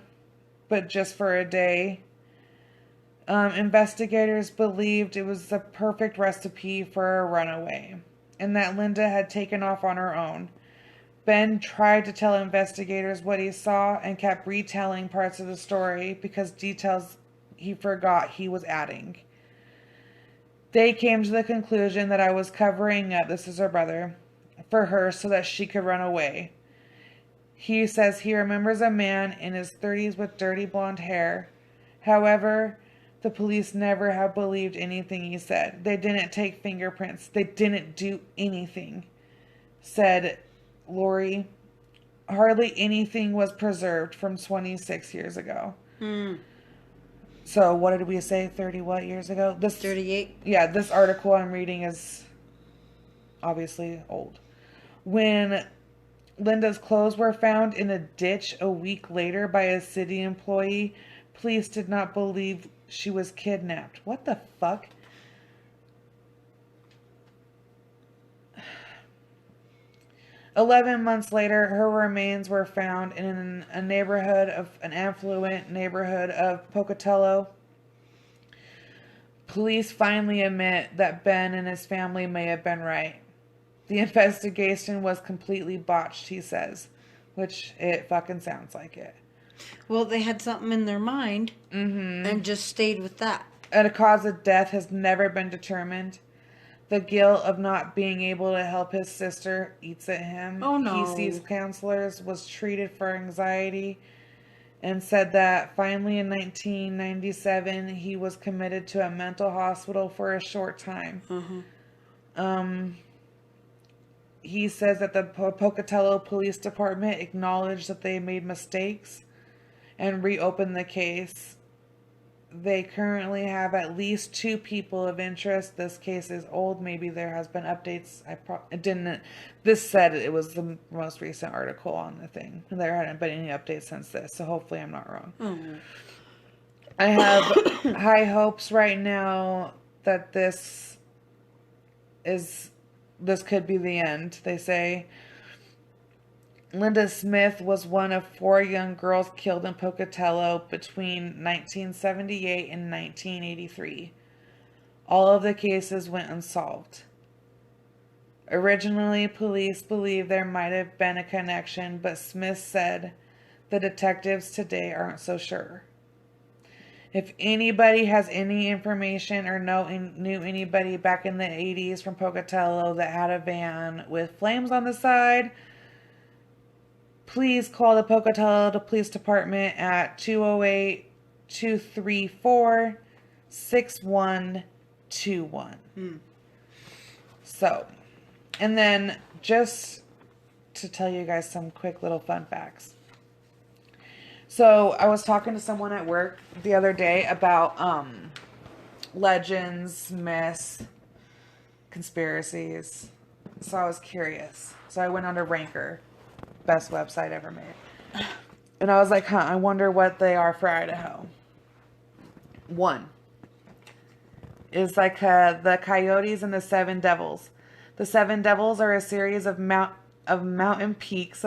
but just for a day. Investigators believed it was the perfect recipe for a runaway, and that Linda had taken off on her own. Ben tried to tell investigators what he saw and kept retelling parts of the story because details he forgot he was adding. They came to the conclusion that I was covering up, this is her brother, for her so that she could run away. He says he remembers a man in his 30s with dirty blonde hair. However, the police never have believed anything he said. They didn't take fingerprints. They didn't do anything, said Lori. Hardly anything was preserved from 26 years ago. So what did we say? 30 what years ago? 38. Yeah, this article I'm reading is obviously old. When Linda's clothes were found in a ditch a week later by a city employee, police did not believe she was kidnapped. What the fuck? "11 months later, her remains were found in an affluent neighborhood of Pocatello. Police finally admit that Ben and his family may have been right. The investigation was completely botched, he says, which it fucking sounds like it. Well, they had something in their mind and just stayed with that. And a cause of death has never been determined. The guilt of not being able to help his sister eats at him. Oh, no. He sees counselors, was treated for anxiety, and said that finally in 1997 he was committed to a mental hospital for a short time. he says that the Pocatello Police Department acknowledged that they made mistakes and reopened the case. They currently have at least 2 people of interest. This case is old. Maybe there has been updates. This said it was the most recent article on the thing. There hadn't been any updates since this, so hopefully I'm not wrong. Mm-hmm. I have high hopes right now that this could be the end, they say. Linda Smith was one of 4 young girls killed in Pocatello between 1978 and 1983. All of the cases went unsolved. Originally, police believed there might have been a connection, but Smith said the detectives today aren't so sure. If anybody has any information or knew anybody back in the 80s from Pocatello that had a van with flames on the side, please call the Pocatello Police Department at 208-234-6121. So, and then just to tell you guys some quick little fun facts. So I was talking to someone at work the other day about legends, myths, conspiracies. So I was curious. So I went on to Ranker, best website ever made. And I was like, I wonder what they are for Idaho. 1 is like the Coyotes and the 7 Devils. The 7 Devils are a series of mountain peaks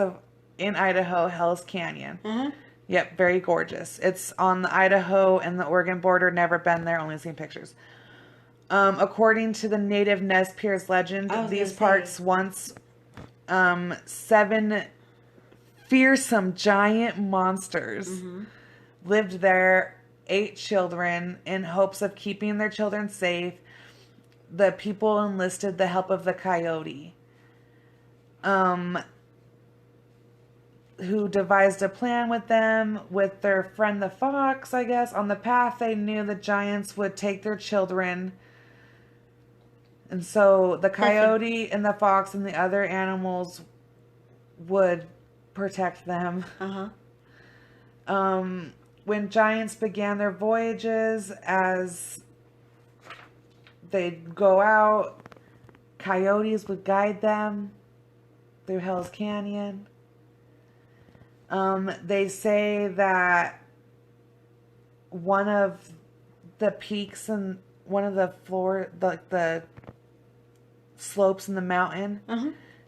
in Idaho, Hell's Canyon. Mm-hmm. Yep, very gorgeous. It's on the Idaho and the Oregon border. Never been there, only seen pictures. According to the native Nez Perce legend, these parks once 7 fearsome giant monsters lived there, ate children in hopes of keeping their children safe. The people enlisted the help of the coyote, who devised a plan with them, with their friend the fox, I guess. On the path, they knew the giants would take their children. And so the coyote and the fox and the other animals would protect them. When giants began their voyages, as they'd go out, coyotes would guide them through Hell's Canyon. They say that one of the peaks and one of the the slopes in the mountain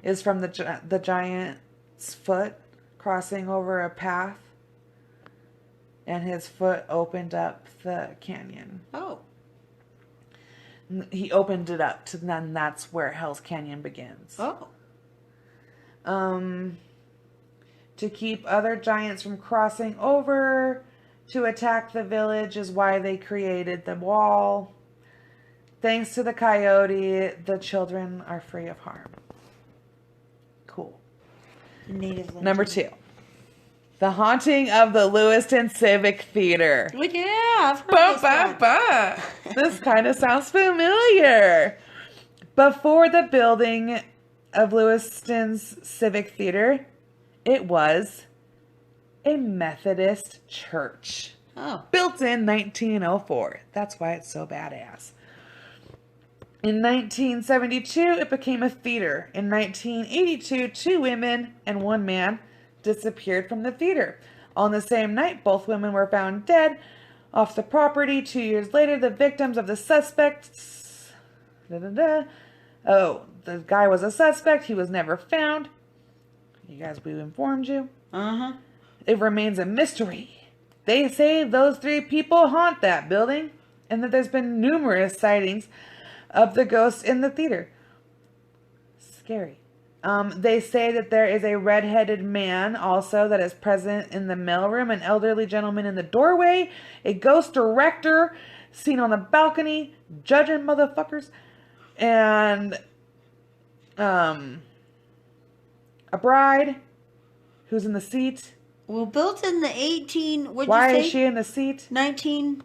is from the giant's foot crossing over a path, and his foot opened up the canyon. Oh. He opened it up to then that's where Hell's Canyon begins. Oh. To keep other giants from crossing over to attack the village is why they created the wall. Thanks to the coyote, the children are free of harm. Cool. Native legend. Number 2. The Haunting of the Lewiston Civic Theater. Well, yeah, I've heard This kind of sounds familiar. Before the building of Lewiston's Civic Theater, it was a Methodist church. Oh. Built in 1904. That's why it's so badass. In 1972, it became a theater. In 1982, 2 women and 1 man disappeared from the theater. On the same night, both women were found dead off the property. 2 years later, the victims of the suspects... Oh, the guy was a suspect. He was never found. You guys, we informed you. It remains a mystery. They say those 3 people haunt that building, and that there's been numerous sightings of the ghosts in the theater. Scary. They say that there is a red-headed man also that is present in the mailroom, an elderly gentleman in the doorway, a ghost director seen on the balcony, judging motherfuckers, and a bride who's in the seat. Well, built in the 18... Why is she in the seat? 1900?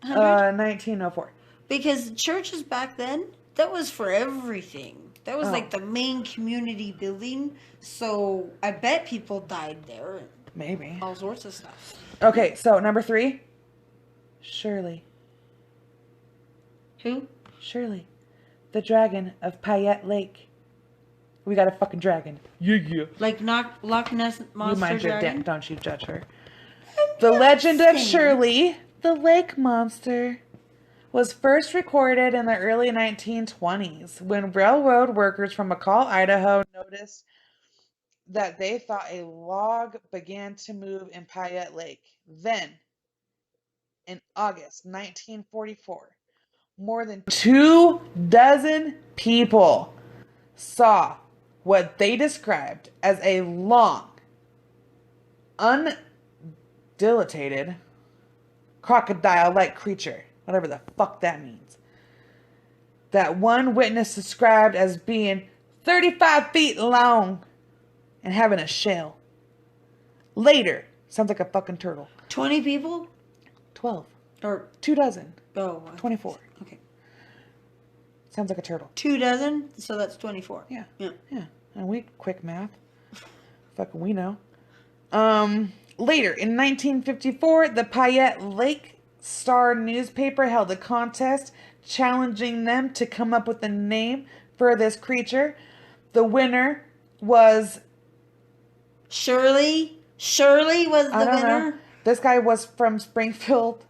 1904. Because churches back then, that was for everything. That was like the main community building. So I bet people died there. Maybe. All sorts of stuff. Okay, so number 3. Shirley. Who? Shirley. The dragon of Payette Lake. We got a fucking dragon. Yeah. Like Loch Ness Monster You mind your Dragon? dick, don't you judge her. The legend of Shirley, the lake monster, was first recorded in the early 1920s when railroad workers from Pocatello, Idaho noticed that they thought a log began to move in Payette Lake. Then, in August 1944, more than 24 people saw what they described as a long, undilated, crocodile-like creature, whatever the fuck that means, that one witness described as being 35 feet long and having a shell. Later, sounds like a fucking turtle. 20 people? 12. Or 24. Oh. 24. Okay. Sounds like a turtle. 24, so that's 24. Yeah. Yeah. And we quick math. Fucking we know. Later, in 1954, the Payette Lake Star newspaper held a contest challenging them to come up with a name for this creature. The winner was... Shirley was the winner. Know. This guy was from Springfield,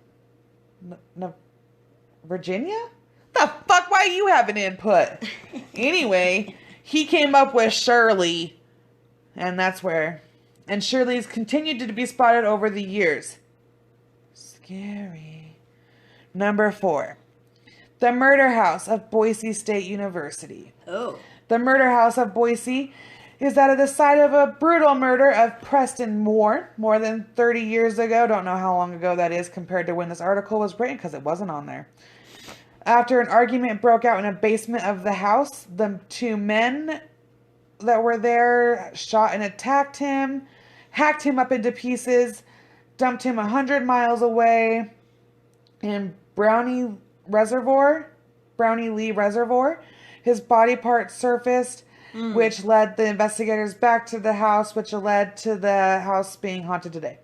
Virginia? The fuck? Why you have an input? Anyway, he came up with Shirley, and that's where... And Shirley's continued to be spotted over the years. Scary. Number 4. The Murder House of Boise State University. Oh. The Murder House of Boise is at the site of a brutal murder of Preston Moore more than 30 years ago. Don't know how long ago that is compared to when this article was written because it wasn't on there. After an argument broke out in a basement of the house, the 2 men that were there shot and attacked him, hacked him up into pieces, dumped him 100 miles away in Brownie Lee Reservoir. His body parts surfaced, which led the investigators back to the house, which led to the house being haunted today.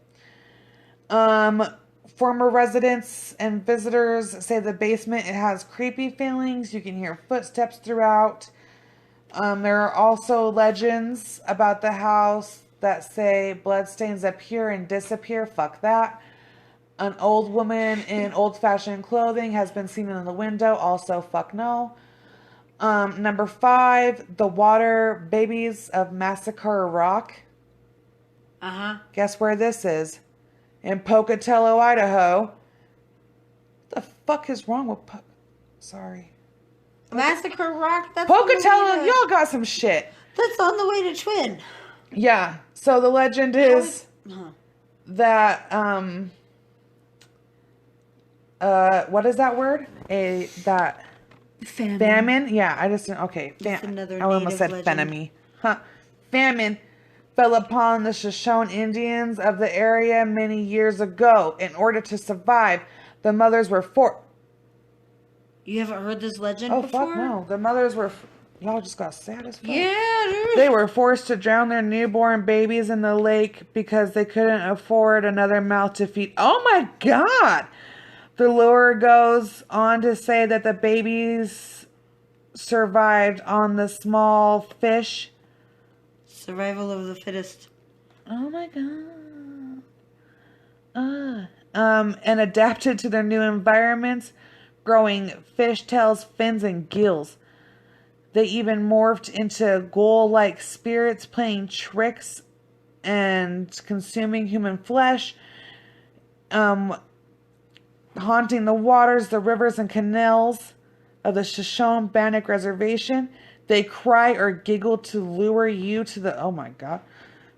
Former residents and visitors say the basement, it has creepy feelings. You can hear footsteps throughout. There are also legends about the house that say bloodstains appear and disappear. Fuck that. An old woman in old-fashioned clothing has been seen in the window. Also, fuck no. Number 5, the water babies of Massacre Rock. Uh-huh. Guess where this is? In Pocatello, Idaho. What the fuck is wrong with Sorry. Massacre Rock? That's Pocatello, y'all got some shit. That's on the way to Twin. Yeah. So the legend is that, what is that word? Famine? Yeah, I just didn't, okay. I almost said phenemy. Famine fell upon the Shoshone Indians of the area many years ago. In order to survive, the mothers were You haven't heard this legend before? Oh, fuck no. The mothers were... Y'all just got sad as fuck. Yeah, dude. They were forced to drown their newborn babies in the lake because they couldn't afford another mouth to feed. Oh, my God! The lore goes on to say that the babies survived on the small fish. Survival of the fittest. Oh, my God. And adapted to their new environments, growing fish tails, fins, and gills. They even morphed into ghoul-like spirits, playing tricks and consuming human flesh, haunting the waters, the rivers, and canals of the Shoshone Bannock Reservation. They cry or giggle to lure you to the... Oh, my God.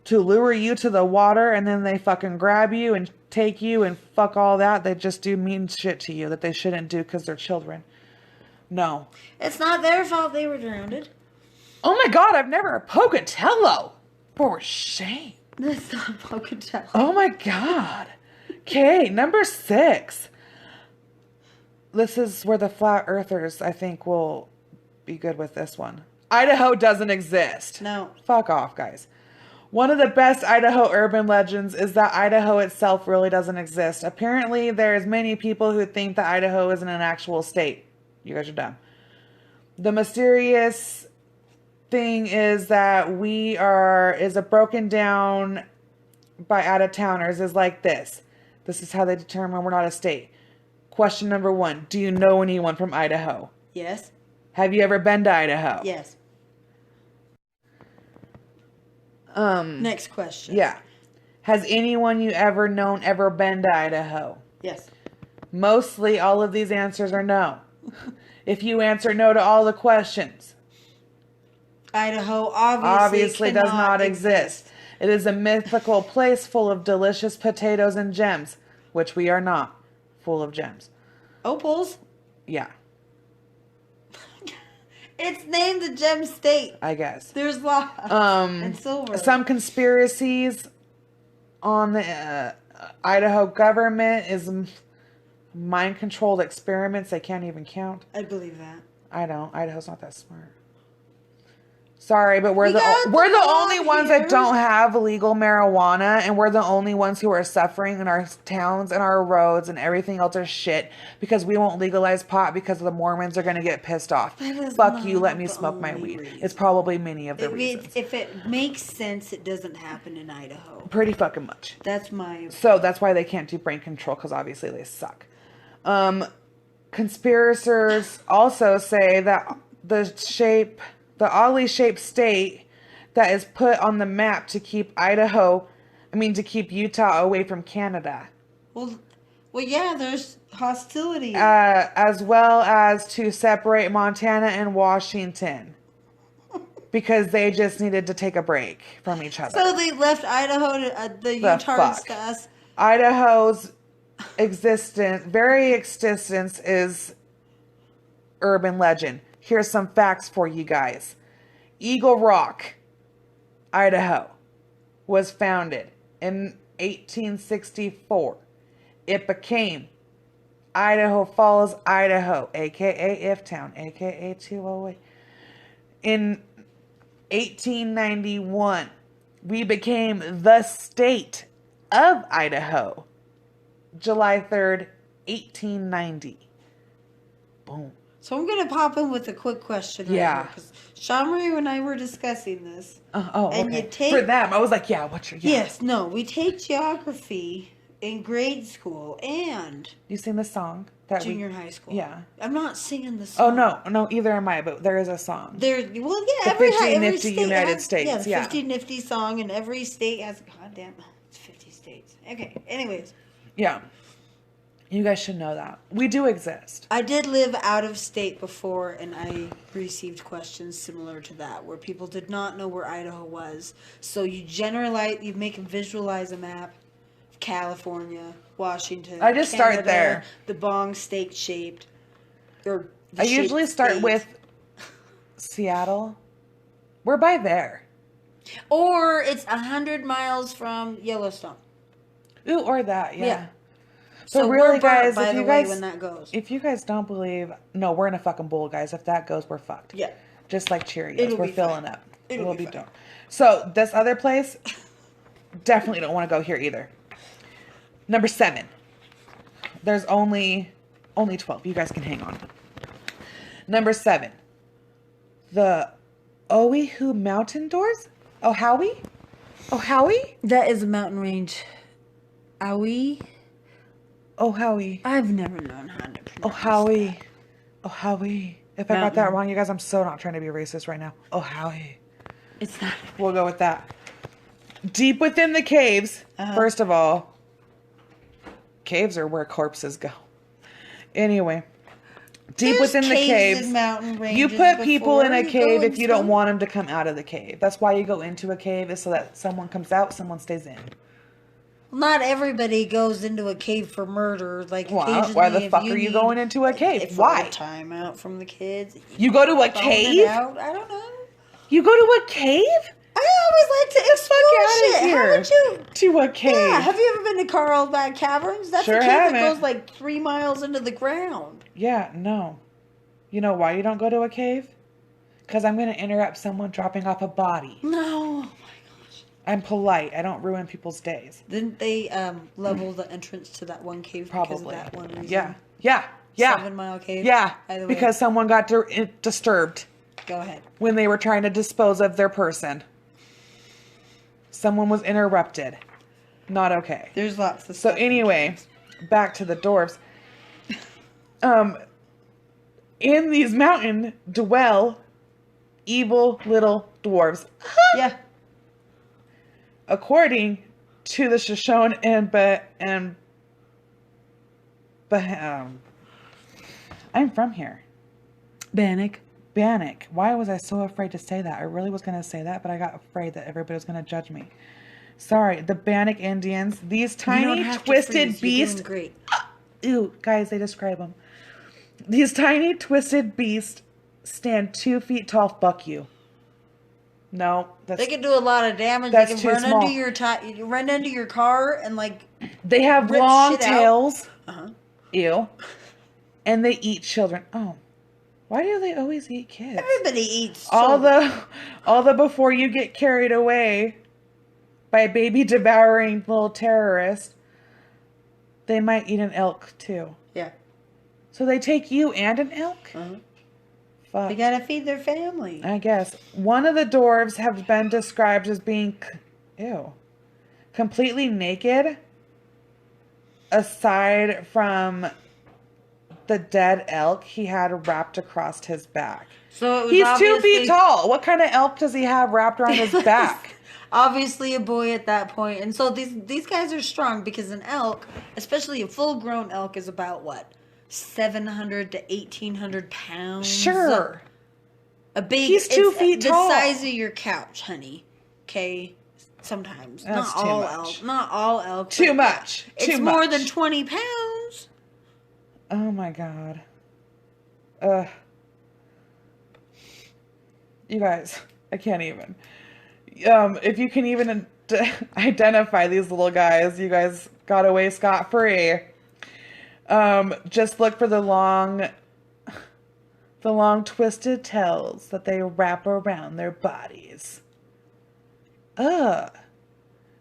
To lure you to the water, and then they fucking grab you and take you and fuck all that. They just do mean shit to you that they shouldn't do because they're children. No. It's not their fault they were drowned. Oh my God, I've never heard Pocatello. For shame. That's not Pocatello. Oh my God. Okay, number 6. This is where the flat earthers, I think, will be good with this one. Idaho doesn't exist. No. Fuck off, guys. One of the best Idaho urban legends is that Idaho itself really doesn't exist. Apparently, there's many people who think that Idaho isn't an actual state. You guys are dumb. The mysterious thing is that is a broken down by out-of-towners is like this. This is how they determine we're not a state. Question number 1. Do you know anyone from Idaho? Yes. Have you ever been to Idaho? Yes. Next question. Yeah. Has anyone you ever known ever been to Idaho? Yes. Mostly all of these answers are no. If you answer no to all the questions, Idaho obviously does not exist. It is a mythical place full of delicious potatoes and gems, which we are not full of gems. Opals? Yeah. It's named the Gem State. I guess. There's lots and silver. Some conspiracies on the Idaho government is mind-controlled experiments. They can't even count. I believe that. I don't. Idaho's not that smart. Sorry, but we're the only ones that don't have legal marijuana, and we're the only ones who are suffering in our towns and our roads, and everything else is shit because we won't legalize pot because the Mormons are going to get pissed off. Fuck you, let me smoke my weed. Reason. It's probably many of the reasons. If it makes sense, it doesn't happen in Idaho. Pretty fucking much. So that's why they can't do brain control, because obviously they suck. Conspirators also say that the oddly shaped state that is put on the map to keep Utah away from Canada. Well, yeah, there's hostility. As well as to separate Montana and Washington. Because they just needed to take a break from each other. So they left Idaho to the Utahs to us. Idaho's very existence is urban legend. Here's some facts for you guys. Eagle Rock, Idaho, was founded in 1864. It became Idaho Falls, Idaho, a.k.a. Iftown, a.k.a. 208. In 1891, we became the state of Idaho. July 3rd, 1890. Boom. So I'm going to pop in with a quick question right here. Because Sean Marie and I were discussing this. Okay. For them, I was like, what's your... Yes, no. We take geography in grade school and... You sing the song? Junior high school. Yeah. I'm not singing the song. Oh, no, either am I, but there is a song. The every 50 Nifty United States. Yeah, the 50 Nifty song, and every state has... Goddamn, it's 50 states. Okay, anyways. Yeah. You guys should know that. We do exist. I did live out of state before, and I received questions similar to that, where people did not know where Idaho was. So you make them visualize a map of California, Washington, I just Canada, start there. The bong steak shaped. I usually start with Seattle. We're by there. Or it's 100 miles from Yellowstone. Ooh, or that, yeah. So really, guys, if you guys don't believe, no, we're in a fucking bowl, guys. If that goes, we're fucked. Yeah. Just like Cheerios, we're filling up. We'll be done. So this other place, definitely don't want to go here either. Number 7. There's only 12. You guys can hang on. Number 7. The Oahu Mountain Doors? Oahu? That is a mountain range. Oahu? I've never known how to pronounce Oahu. If I got that wrong, you guys, I'm so not trying to be racist right now. Oahu. It's not. We'll go with that. Deep within the caves, first of all, caves are where corpses go. Anyway, deep within the caves, you put people in a cave if you don't want them to come out of the cave. That's why you go into a cave, is so that someone comes out, someone stays in. Not everybody goes into a cave for murder. Why the fuck are you going into a cave? Why? Time out from the kids. You go to a cave? I don't know. You go to a cave? I always like to explore shit. How would you? To a cave. Yeah. Have you ever been to Carlsbad Caverns? That's a cave that goes 3 miles into the ground. Yeah, no. You know why you don't go to a cave? Because I'm going to interrupt someone dropping off a body. No. I'm polite. I don't ruin people's days. Didn't they level the entrance to that one cave because of that one reason? Yeah. 7 Mile Cave? Yeah. By the way. Because someone got disturbed. Go ahead. When they were trying to dispose of their person. Someone was interrupted. Not okay. There's lots of So stuff. anyway, back to the dwarves. In these mountains dwell evil little dwarves. Yeah. According to the Shoshone I'm from here. Bannock. Why was I so afraid to say that? I really was going to say that, but I got afraid that everybody was going to judge me. Sorry, the Bannock Indians. These tiny twisted beasts. Great. Ew, guys, they describe them. These tiny twisted beasts stand 2 feet tall. Fuck you. No, they can do a lot of damage. That's they can too run small. run into your car and like. They have long tails. Ew. And they eat children. Oh, why do they always eat kids? Everybody eats children. All the before you get carried away by a baby devouring little terrorist. They might eat an elk too. Yeah. So they take you and an elk? Fuck. They gotta feed their family. I guess. One of the dwarves have been described as being, completely naked. Aside from the dead elk he had wrapped across his back. So he's 2 feet tall. What kind of elk does he have wrapped around his back? Obviously a boy at that point. And so these guys are strong because an elk, especially a full-grown elk, is about what? 700 to 1,800 pounds. Sure. He's 2 feet tall. The size of your couch, honey. Okay? Sometimes. That's not too all much. elk. Not all elk. Too much. It's more than 20 pounds. Oh my God. Ugh. You guys, I can't even. If you can even identify these little guys, you guys got away scot-free. Just look for the long twisted tails that they wrap around their bodies. Ugh.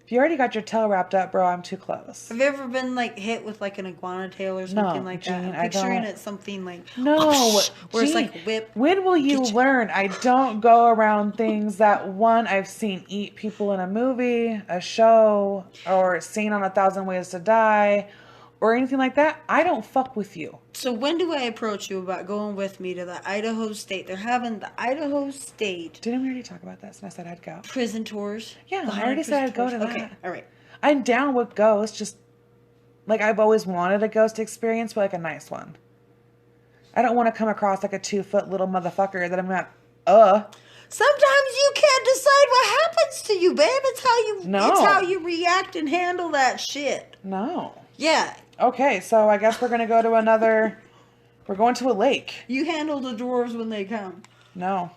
If you already got your tail wrapped up, bro, I'm too close. Have you ever been like hit with like an iguana tail or something like that? Jean, I'm picturing it something like where it's like whip. When will you learn? I don't go around things that one I've seen eat people in a movie, a show, or seen on 1,000 Ways to Die, or anything like that. I don't fuck with you. So when do I approach you about going with me to the Idaho State? They're having the Idaho State. Didn't we already talk about that? So I said I'd go. Prison tours. Yeah, I already said I'd go to that. Okay, all right. I'm down with ghosts. Just like I've always wanted a ghost experience, but like a nice one. I don't want to come across like a 2-foot little motherfucker that I'm not. Sometimes you can't decide what happens to you, babe. It's how you react and handle that shit. No. Yeah. Okay, so I guess we're gonna go to another. We're going to a lake. You handle the dwarves when they come. No.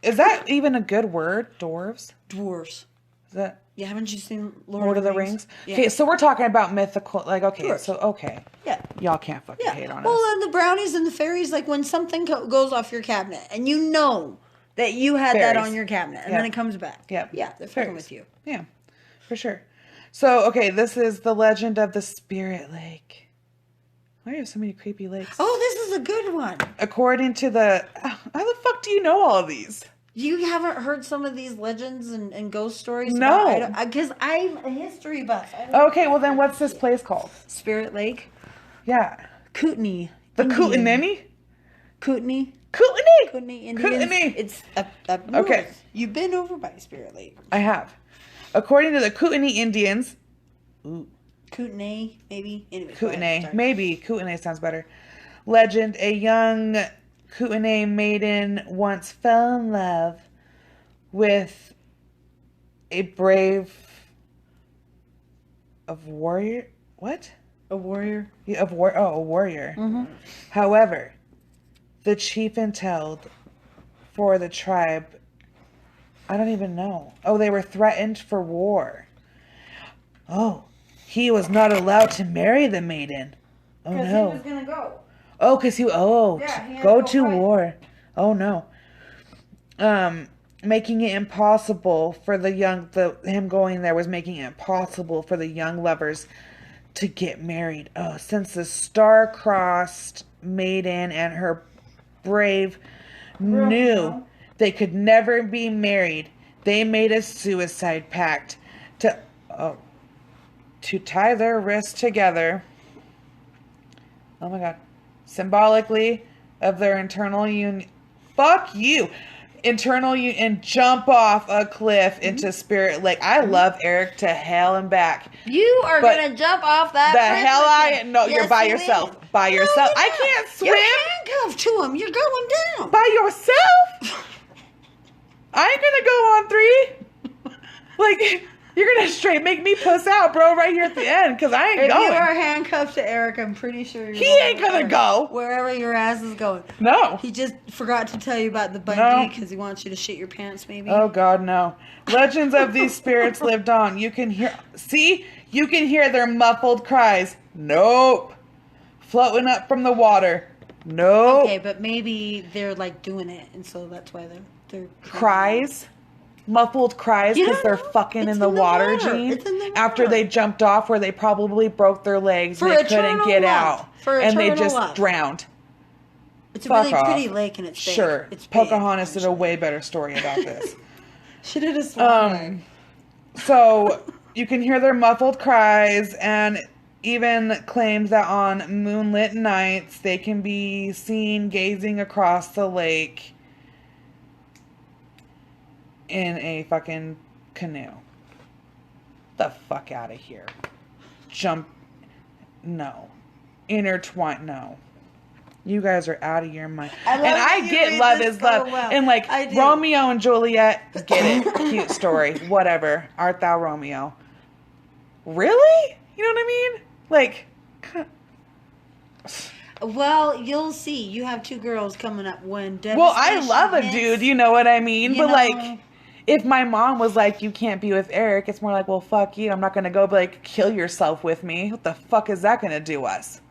Is that even a good word? Dwarves? Dwarves. Is that? Yeah, haven't you seen Lord of the Rings? Yeah. Okay, so we're talking about mythical, like, okay, Dwarves. so, okay. Yeah. Y'all can't fucking hate on us. Well, and the brownies and the fairies, like when something goes off your cabinet and you know that you had that on your cabinet and then it comes back. Yep. Yeah, they're fucking with you. Yeah, for sure. So, okay, this is the legend of the Spirit Lake. Why do you have so many creepy lakes? Oh, this is a good one. According to the... How the fuck do you know all of these? You haven't heard some of these legends and ghost stories? No. Because I'm a history buff. Okay, well then what's this place called? Spirit Lake? Yeah. Kootenai. The Kootenai? Kootenai. Kootenai! Kootenai Indians. Kootenai! It's up north. Okay. You've been over by Spirit Lake. I have. According to the Kootenai Indians... Ooh. Kootenai, maybe? Anyway, Kootenai. Maybe. Kootenai sounds better. Legend, a young Kootenai maiden once fell in love with a brave... warrior? What? A warrior? Yeah, a warrior. Mm-hmm. However, the chief entailed for the tribe... I don't even know. Oh, they were threatened for war. Oh. He was not allowed to marry the maiden. Oh no. Because he was going to go. Oh, because he... Oh, Yeah, he had go to to fight. war. Oh no. making it impossible for him going there was making it impossible for the young lovers to get married. Oh, since the star-crossed maiden and her brave knew they could never be married, they made a suicide pact to tie their wrists together. Oh my God. Symbolically of their internal union. Fuck you. Internal union, and jump off a cliff into Spirit Lake. I love Eric to hell and back. You are going to jump off that cliff. No, yes, you're by yourself. By yourself. I can't swim. You're handcuffed to him. You're going down. By yourself? I ain't going to go on 3. Like, you're going to straight make me puss out, bro, right here at the end, because I ain't going. If you are handcuffed to Eric, I'm pretty sure he ain't going to go. Wherever your ass is going. No. He just forgot to tell you about the bungee because he wants you to shit your pants, maybe. Oh, God, no. Legends of these spirits lived on. You can hear their muffled cries. Nope. Floating up from the water. Nope. Okay, but maybe they're, like, doing it, and so that's why they're cries? Muffled cries because they're fucking in the water, Gene. After they jumped off where they probably broke their legs and they couldn't get out. And they just drowned. It's a really pretty lake and it's big. Sure. It's big, Pocahontas did a way better story about this. She did a swan. So you can hear their muffled cries, and even claims that on moonlit nights they can be seen gazing across the lake in a fucking canoe. The fuck out of here. Jump. No. Intertwine. No. You guys are out of your mind. I get love is love. Well. And like Romeo and Juliet, get it. Cute story. Whatever. Art thou Romeo? Really? You know what I mean? Like. Well, you'll see. You have 2 girls coming up when Well, I love a dude, you know what I mean? But like, if my mom was like, you can't be with Eric, it's more like, well, fuck you. I'm not going to go, but like, kill yourself with me. What the fuck is that going to do us?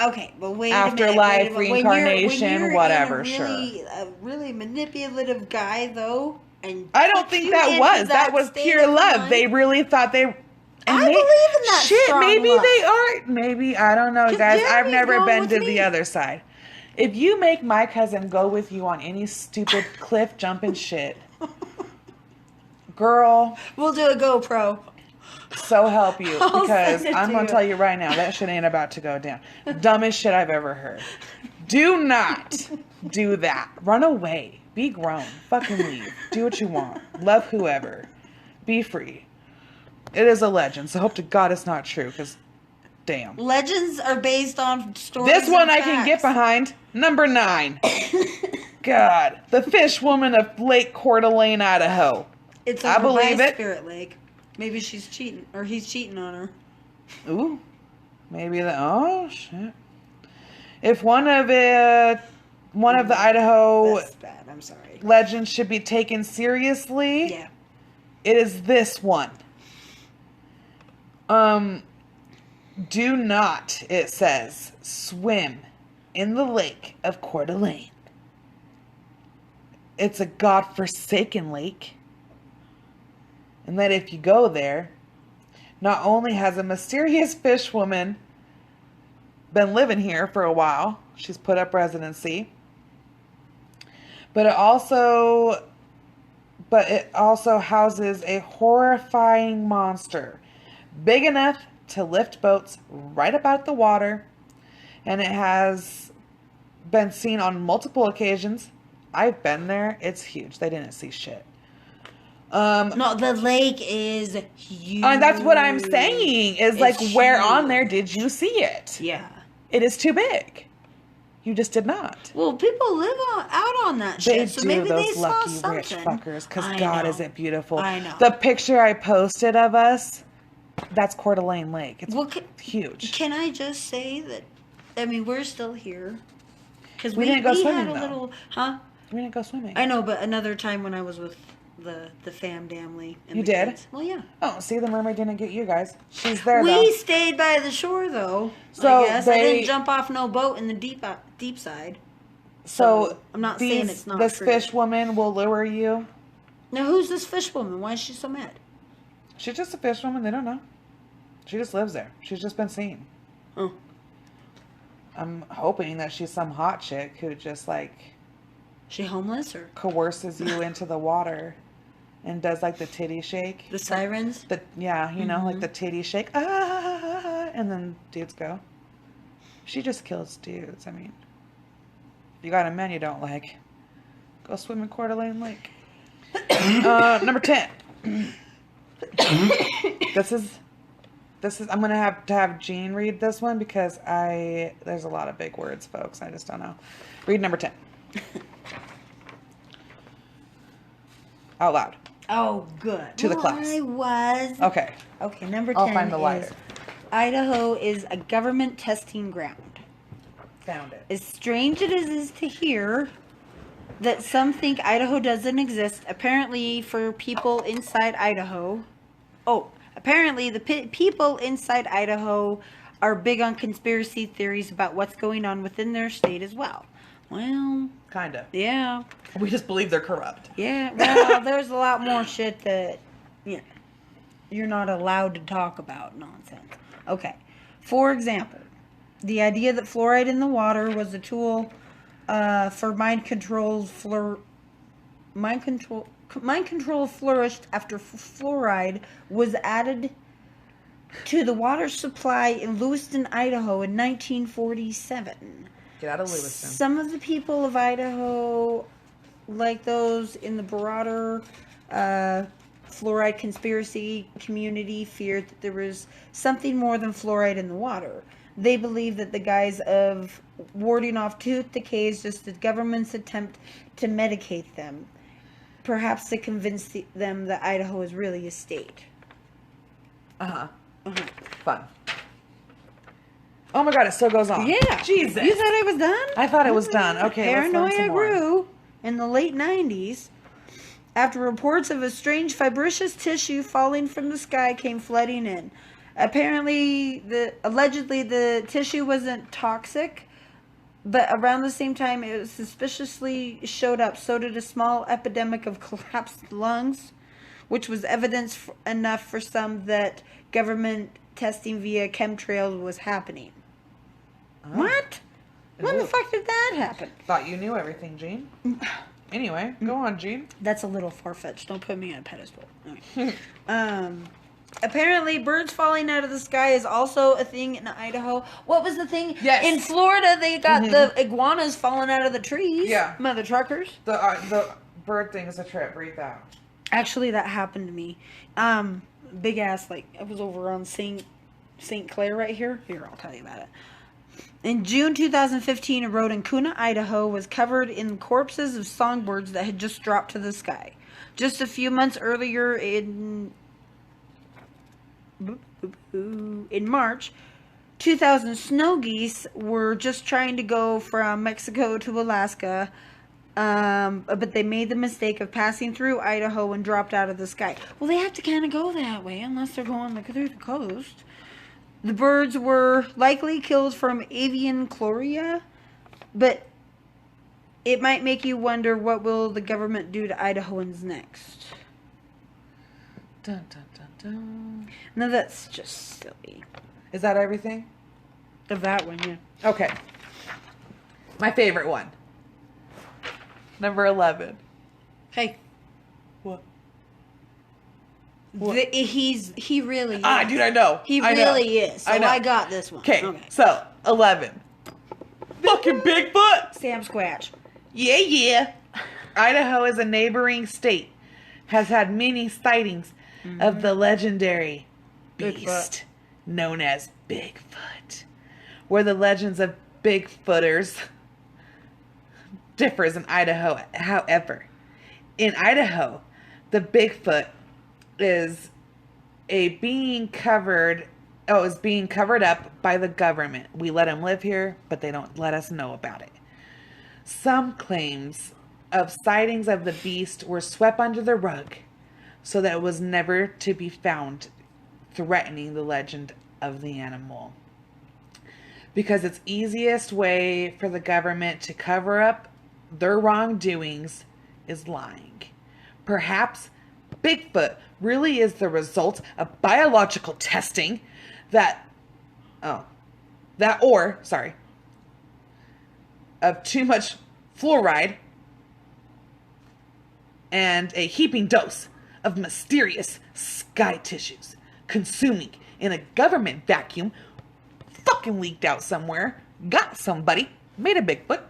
Okay, but wait Afterlife, a minute. reincarnation, whatever, A really manipulative guy, though. And I don't think that was pure love. They really thought they... I believe in that shit, maybe love. they are. Maybe, I don't know, guys. I've never been to the other side. If you make my cousin go with you on any stupid cliff jumping shit, girl, we'll do a GoPro. So help you, because I'm going to tell you right now, that shit ain't about to go down. Dumbest shit I've ever heard. Do not do that. Run away. Be grown. Fucking leave. Do what you want. Love whoever. Be free. It is a legend, so hope to God it's not true, because damn. Legends are based on stories. This one I can get behind. Number 9. God. The fish woman of Lake Coeur d'Alene, Idaho. It's over by Spirit Lake. Maybe she's cheating, or he's cheating on her. Ooh. Maybe oh, shit. If one of the Idaho That's bad. I'm sorry. legends should be taken seriously, yeah, it is this one. Do not, it says, swim in the lake of Coeur d'Alene. It's a godforsaken lake. And that if you go there, not only has a mysterious fish woman been living here for a while, she's put up residency, but it also houses a horrifying monster big enough to lift boats right up out of the water, and it has been seen on multiple occasions. I've been there. It's huge. They didn't see shit. No, the lake is huge. And that's what I'm saying. Is like, where on there did you see it? Yeah. It is too big. You just did not. Well, people live out on that shit, so maybe those they lucky saw something. rich fuckers. Because God, is it beautiful. I know. The picture I posted of us, that's Coeur d'Alene Lake. It's huge. Can I just say that, I mean, we're still here. Because we didn't go swimming, had a little, We didn't go swimming. I know, but another time when I was with the family. You did? Kids. Well, yeah. Oh, see, the mermaid didn't get you guys. She's there, We stayed by the shore, though. So I guess I didn't jump off no boat in the deep side. So I'm not saying it's not this true. fish woman will lure you. Now, who's this fish woman? Why is she so mad? She's just a fish woman. They don't know. She just lives there. She's just been seen. Oh. I'm hoping that she's some hot chick who just like... She homeless or? Coerces you into the water and does like the titty shake. The sirens? Yeah, you know, like the titty shake. Ah, and then dudes go. She just kills dudes. I mean, if you got a man you don't like, go swim in Coeur d'Alene Lake. Number 10. This is I'm gonna have to have Jean read this one because there's a lot of big words, folks. I just don't know. Read number 10. Out loud. Oh, good. To the class. I was. Okay. Okay, number 10 I'll find the lighter. is Idaho is a government testing ground. Found it. As strange it is to hear that some think Idaho doesn't exist, apparently for people inside Idaho. Apparently the people inside Idaho are big on conspiracy theories about what's going on within their state as well. Well, kind of. Yeah. We just believe they're corrupt. Yeah. Well, there's a lot more shit that you're not allowed to talk about. Nonsense. Okay. For example, the idea that fluoride in the water was a tool for mind control flourished after fluoride was added to the water supply in Lewiston, Idaho in 1947. Get out of Lewiston. Some of the people of Idaho, like those in the broader fluoride conspiracy community, feared that there was something more than fluoride in the water. They believe that the guise of warding off tooth decay is just the government's attempt to medicate them, perhaps to convince them that Idaho is really a state. Fun. Oh my God, it still goes on. Yeah. Jesus. You thought I was done? I thought it was done. Okay, Paranoia grew in the late 90s after reports of a strange fibrous tissue falling from the sky came flooding in. Allegedly the tissue wasn't toxic, but around the same time it suspiciously showed up. So did a small epidemic of collapsed lungs, which was evidence enough for some that government testing via chemtrails was happening. Oh. What? When the fuck did that happen? Thought you knew everything, Jean. Anyway, go on, Jean. That's a little far-fetched. Don't put me on a pedestal. Okay. Apparently, birds falling out of the sky is also a thing in Idaho. What was the thing? Yes. In Florida, they got the iguanas falling out of the trees. Yeah. Mother truckers. The bird thing is a trip. Read that. Actually, that happened to me. Big ass, I was over on St. Clair right here. Here, I'll tell you about it. In June 2015, a road in Kuna, Idaho was covered in corpses of songbirds that had just dropped to the sky. Just a few months earlier in March, 2,000 snow geese were just trying to go from Mexico to Alaska, but they made the mistake of passing through Idaho and dropped out of the sky. Well, they have to kind of go that way unless they're going through the coast. The birds were likely killed from avian chloria, but it might make you wonder, what will the government do to Idahoans next? Dun, dun, dun, dun. No, that's just silly. Is that everything? Of that one, yeah. Okay. My favorite one. Number 11. Hey. What? He really is. Dude, I know. He really is. So I got this one. Okay. So 11. Fucking Bigfoot. Sam Squatch. Yeah. Idaho is a neighboring state. Has had many sightings of the legendary beast known as Bigfoot. Where the legends of Bigfooters differs in Idaho. However, in Idaho, the Bigfoot is being covered up by the government. We let him live here, but they don't let us know about it. Some claims of sightings of the beast were swept under the rug so that it was never to be found, threatening the legend of the animal. Because it's easiest way for the government to cover up their wrongdoings is lying. Perhaps Bigfoot really is the result of biological testing of too much fluoride and a heaping dose of mysterious sky tissues consuming in a government vacuum fucking leaked out somewhere, got somebody, made a Bigfoot.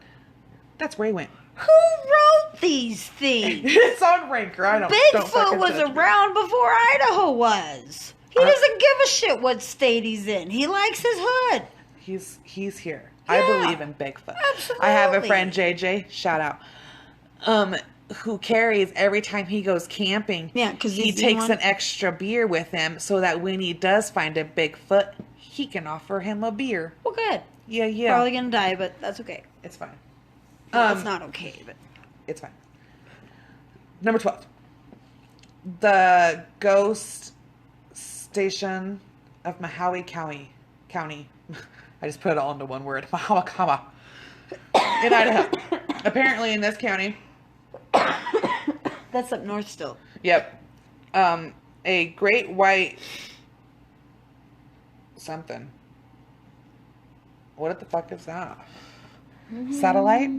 That's where he went. Who wrote these things? It's on Ranker. Bigfoot was around before Idaho was. He doesn't give a shit what state he's in. He likes his hood. He's here. Yeah, I believe in Bigfoot. Absolutely. I have a friend, JJ, shout out, who carries every time he goes camping. Yeah, because he takes an extra beer with him so that when he does find a Bigfoot, he can offer him a beer. Well, good. Yeah. Probably gonna die, but that's okay. It's fine. Well, it's not okay, but it's fine. Number 12. The ghost station of Mahowie County. I just put it all into one word. Mahowie in Idaho. Apparently in this county. That's up north still. Yep. A great white something. What the fuck is that? Satellite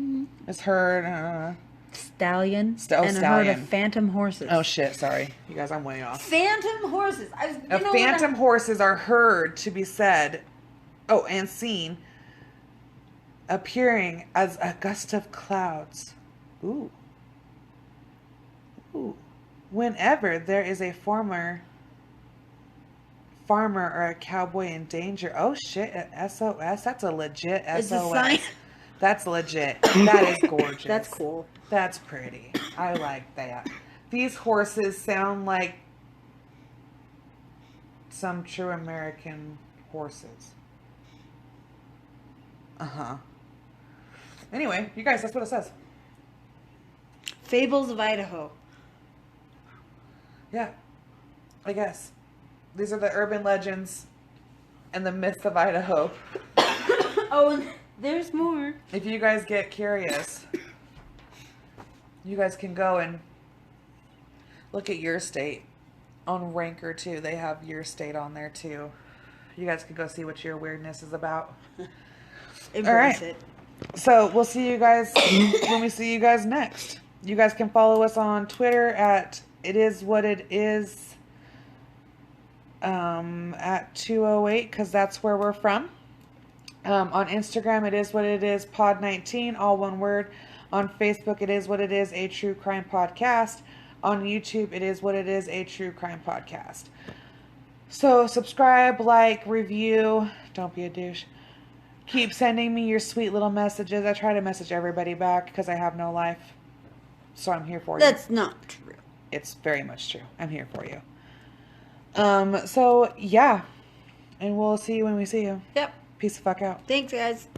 is heard. Stallion. Stallion. A herd of phantom horses. Oh shit! Sorry, you guys, I'm way off. Phantom horses. Phantom horses are heard to be said, and seen, appearing as a gust of clouds. Ooh. Whenever there is a farmer or a cowboy in danger. Oh shit! SOS. That's a legit SOS. It's a sign. That's legit. That is gorgeous. That's cool. That's pretty. I like that. These horses sound like some true American horses. Anyway, you guys, that's what it says. Fables of Idaho. Yeah, I guess. These are the urban legends and the myths of Idaho. Oh, and there's more. If you guys get curious, you guys can go and look at your state on Ranker too. They have your state on there too. You guys can go see what your weirdness is about. Embrace it. So we'll see you guys when we see you guys next. You guys can follow us on Twitter at itiswhatitis at 208 because that's where we're from. On Instagram, it is what it is pod19, all one word. On Facebook, it is what it is a true crime podcast. On YouTube, it is what it is a true crime podcast. So subscribe, like, review. Don't be a douche. Keep sending me your sweet little messages. I try to message everybody back because I have no life. So I'm here for you. That's not true. It's very much true. I'm here for you. So yeah. And we'll see you when we see you. Yep. Peace the fuck out. Thanks, guys.